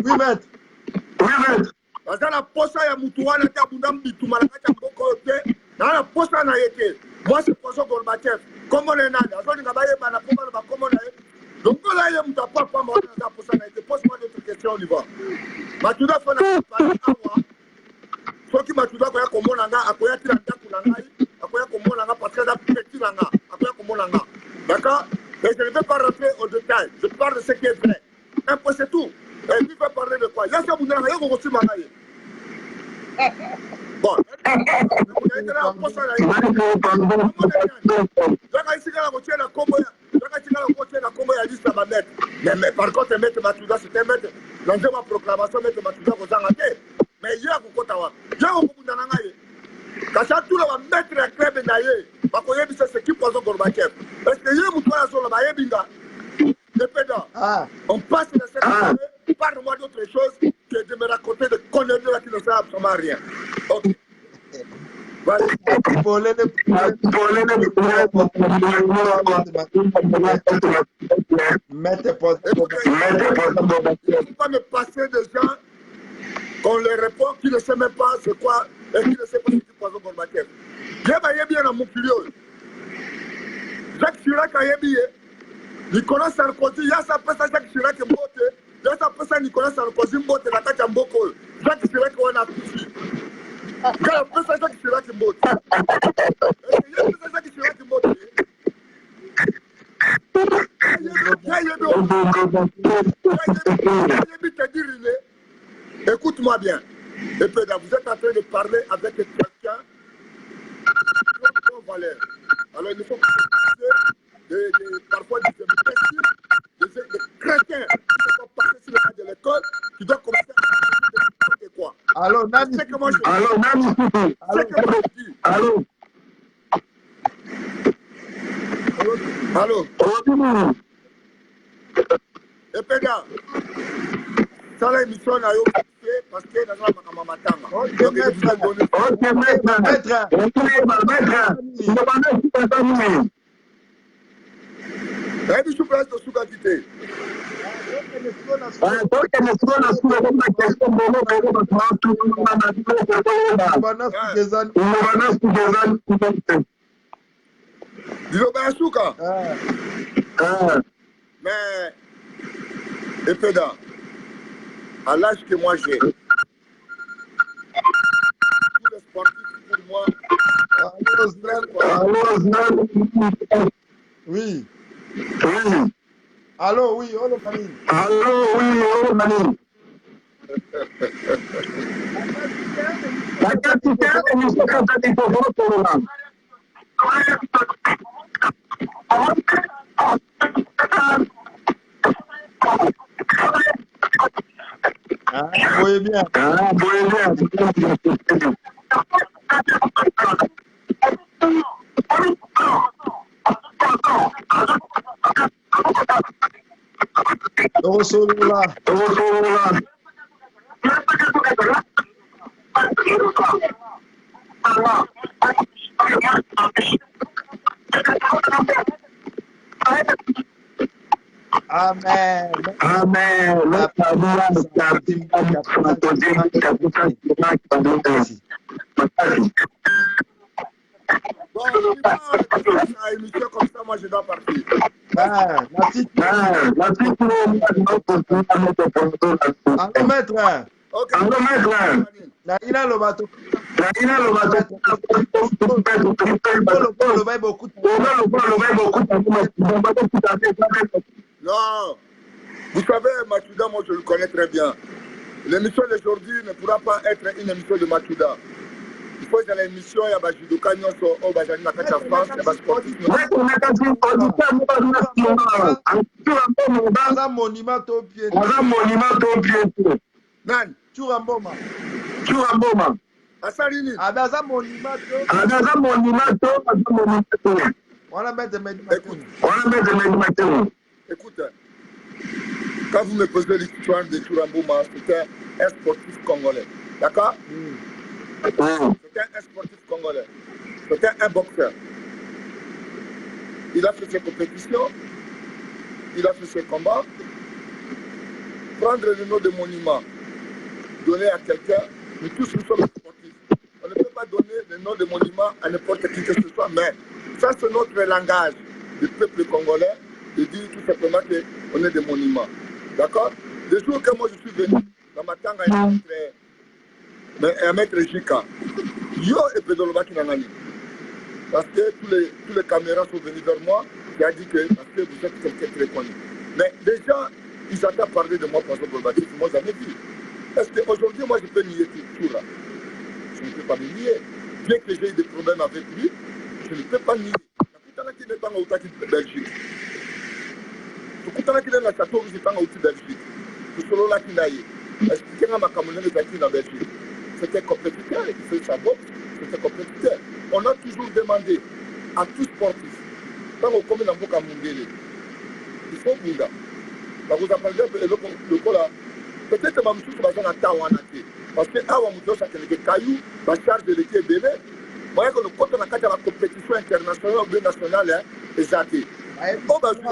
Oui, maître. Dans la poche, il y a Moutouana, il y a Boudam Bitouma, il y a Bokote. Dans la poche, on a été. Moi, c'est Poisson Gorbachev. Comment on est là? Comment on est? Donc là, il y a un papa, pose-moi d'autres questions, on y va. Matouda, il faut que Matouda, il faut que Matouda, d'accord? Mais je ne vais pas rentrer au détail. Je parle de ce qui est vrai. Un peu, c'est tout. Et puis, il va parler de quoi? Il y a ça, vous n'avez rien reçu, Manaï. Bon. Mais par contre, maître Matouda, c'était maître. Dans ma proclamation, maître Matouda, vous en avez. Mais il y a beaucoup de temps. Il y a beaucoup de temps. Quand ça, tout le monde maître la crème de Naye, c'est qui Poisson Gorbachev. Parce que il y a beaucoup de temps. On passe de cette année. Parle-moi d'autre chose que de me raconter des conneries là qui ne servent absolument à rien. Ok. Mettez pas. Il ne faut pas me passer de gens qu'on leur répond qui ne sait même pas c'est quoi et qui ne sait pas ce qui Poisson Gorbachev. J'ai bien dans mon culio. Jacques Chirac a bien. Nicolas Sarkozy, il y a sa personne Jacques Chirac est monté. Il y a sa personne Nicolas Sarkozy monté la tête en boko. Jacques Chirac on a touché. Il y a la personne Jacques Chirac est monté. Il y a la personne Jacques Chirac est monté. Écoute-moi bien. Et puis, vous êtes en train de parler avec quelqu'un de valeur. Alors, il faut parfois des imbéciles, des chrétiens qui sont passés sur le pas de l'école, qui doivent commencer à faire quoi. Allô, Nani. C'est comment je dis. C'est comment je dis. Allô. Allô. Et pédard. Ça, l'émission, on a eu parce que dans la mamatanga. Ok, maître. Et puis, je suis presque sous-quantité. Mais, et pédard, à l'âge que moi j'ai, tous les sportifs pour moi. Oui. Allô, oui, oh le famille. Allô, oui, oh Mani. La capitaine de M. Kantati pour votre nom. Vous voyez bien. Vous voyez bien. Rasulullah. Amen. Amen. Bon, une émission comme ça, moi je dois partir. Allô, maître. Ok. Allô, maître. Naina le bateau. Naina le bateau. Non, vous savez, Matuda, moi je le connais très bien. L'émission d'aujourd'hui ne pourra pas être une émission de Matuda. Il faut que l'émission, il y a des judoka, il y a des France, il y a des sportifs. Un monument au pied. Man, Churamboma. Asarini. Adaza monument. On a mis des Écoute, quand vous me posez l'histoire de Churamboma, c'était un sportif congolais. D'accord? C'était un sportif congolais. C'était un boxeur. Il a fait ses compétitions. Il a fait ses combats. Prendre le nom de monument, donner à quelqu'un, nous tous nous sommes sportifs. On ne peut pas donner le nom de monument à n'importe qui que ce soit, mais ça c'est notre langage du peuple congolais de dire tout simplement qu'on est des monuments. D'accord? Le jour que moi je suis venu dans ma tanga un maître Jika, yo et Pedolobaki Nanani. Parce que tous les caméras sont venus vers moi et a dit que parce que vous êtes quelqu'un très connu. Mais les gens, ils entendent parler de moi par exemple, moi j'avais dit. Est-ce qu'aujourd'hui, moi je peux nier tout là? Je ne peux pas me nier. Bien que j'ai eu des problèmes avec lui, je ne peux pas nier. Belgique. C'était compétiteur, il fait sa boxe, c'était compétiteur. On a toujours demandé à tous sportifs, quand on commence dans le Mundele, il faut Bouddha. Vous appelez le cola. Peut-être que je suis en train de parce que avant de faire des cailloux, la charge de l'équipe bébé, moi, quand on a la compétition internationale ou nationale, c'est athée. On va jouer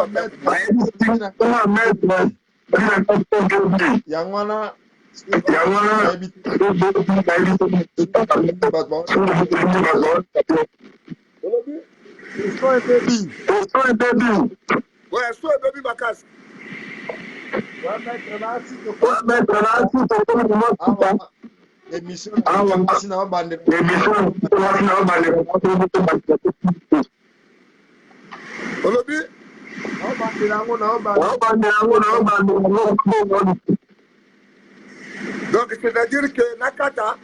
donc, c'est-à-dire que Nakata,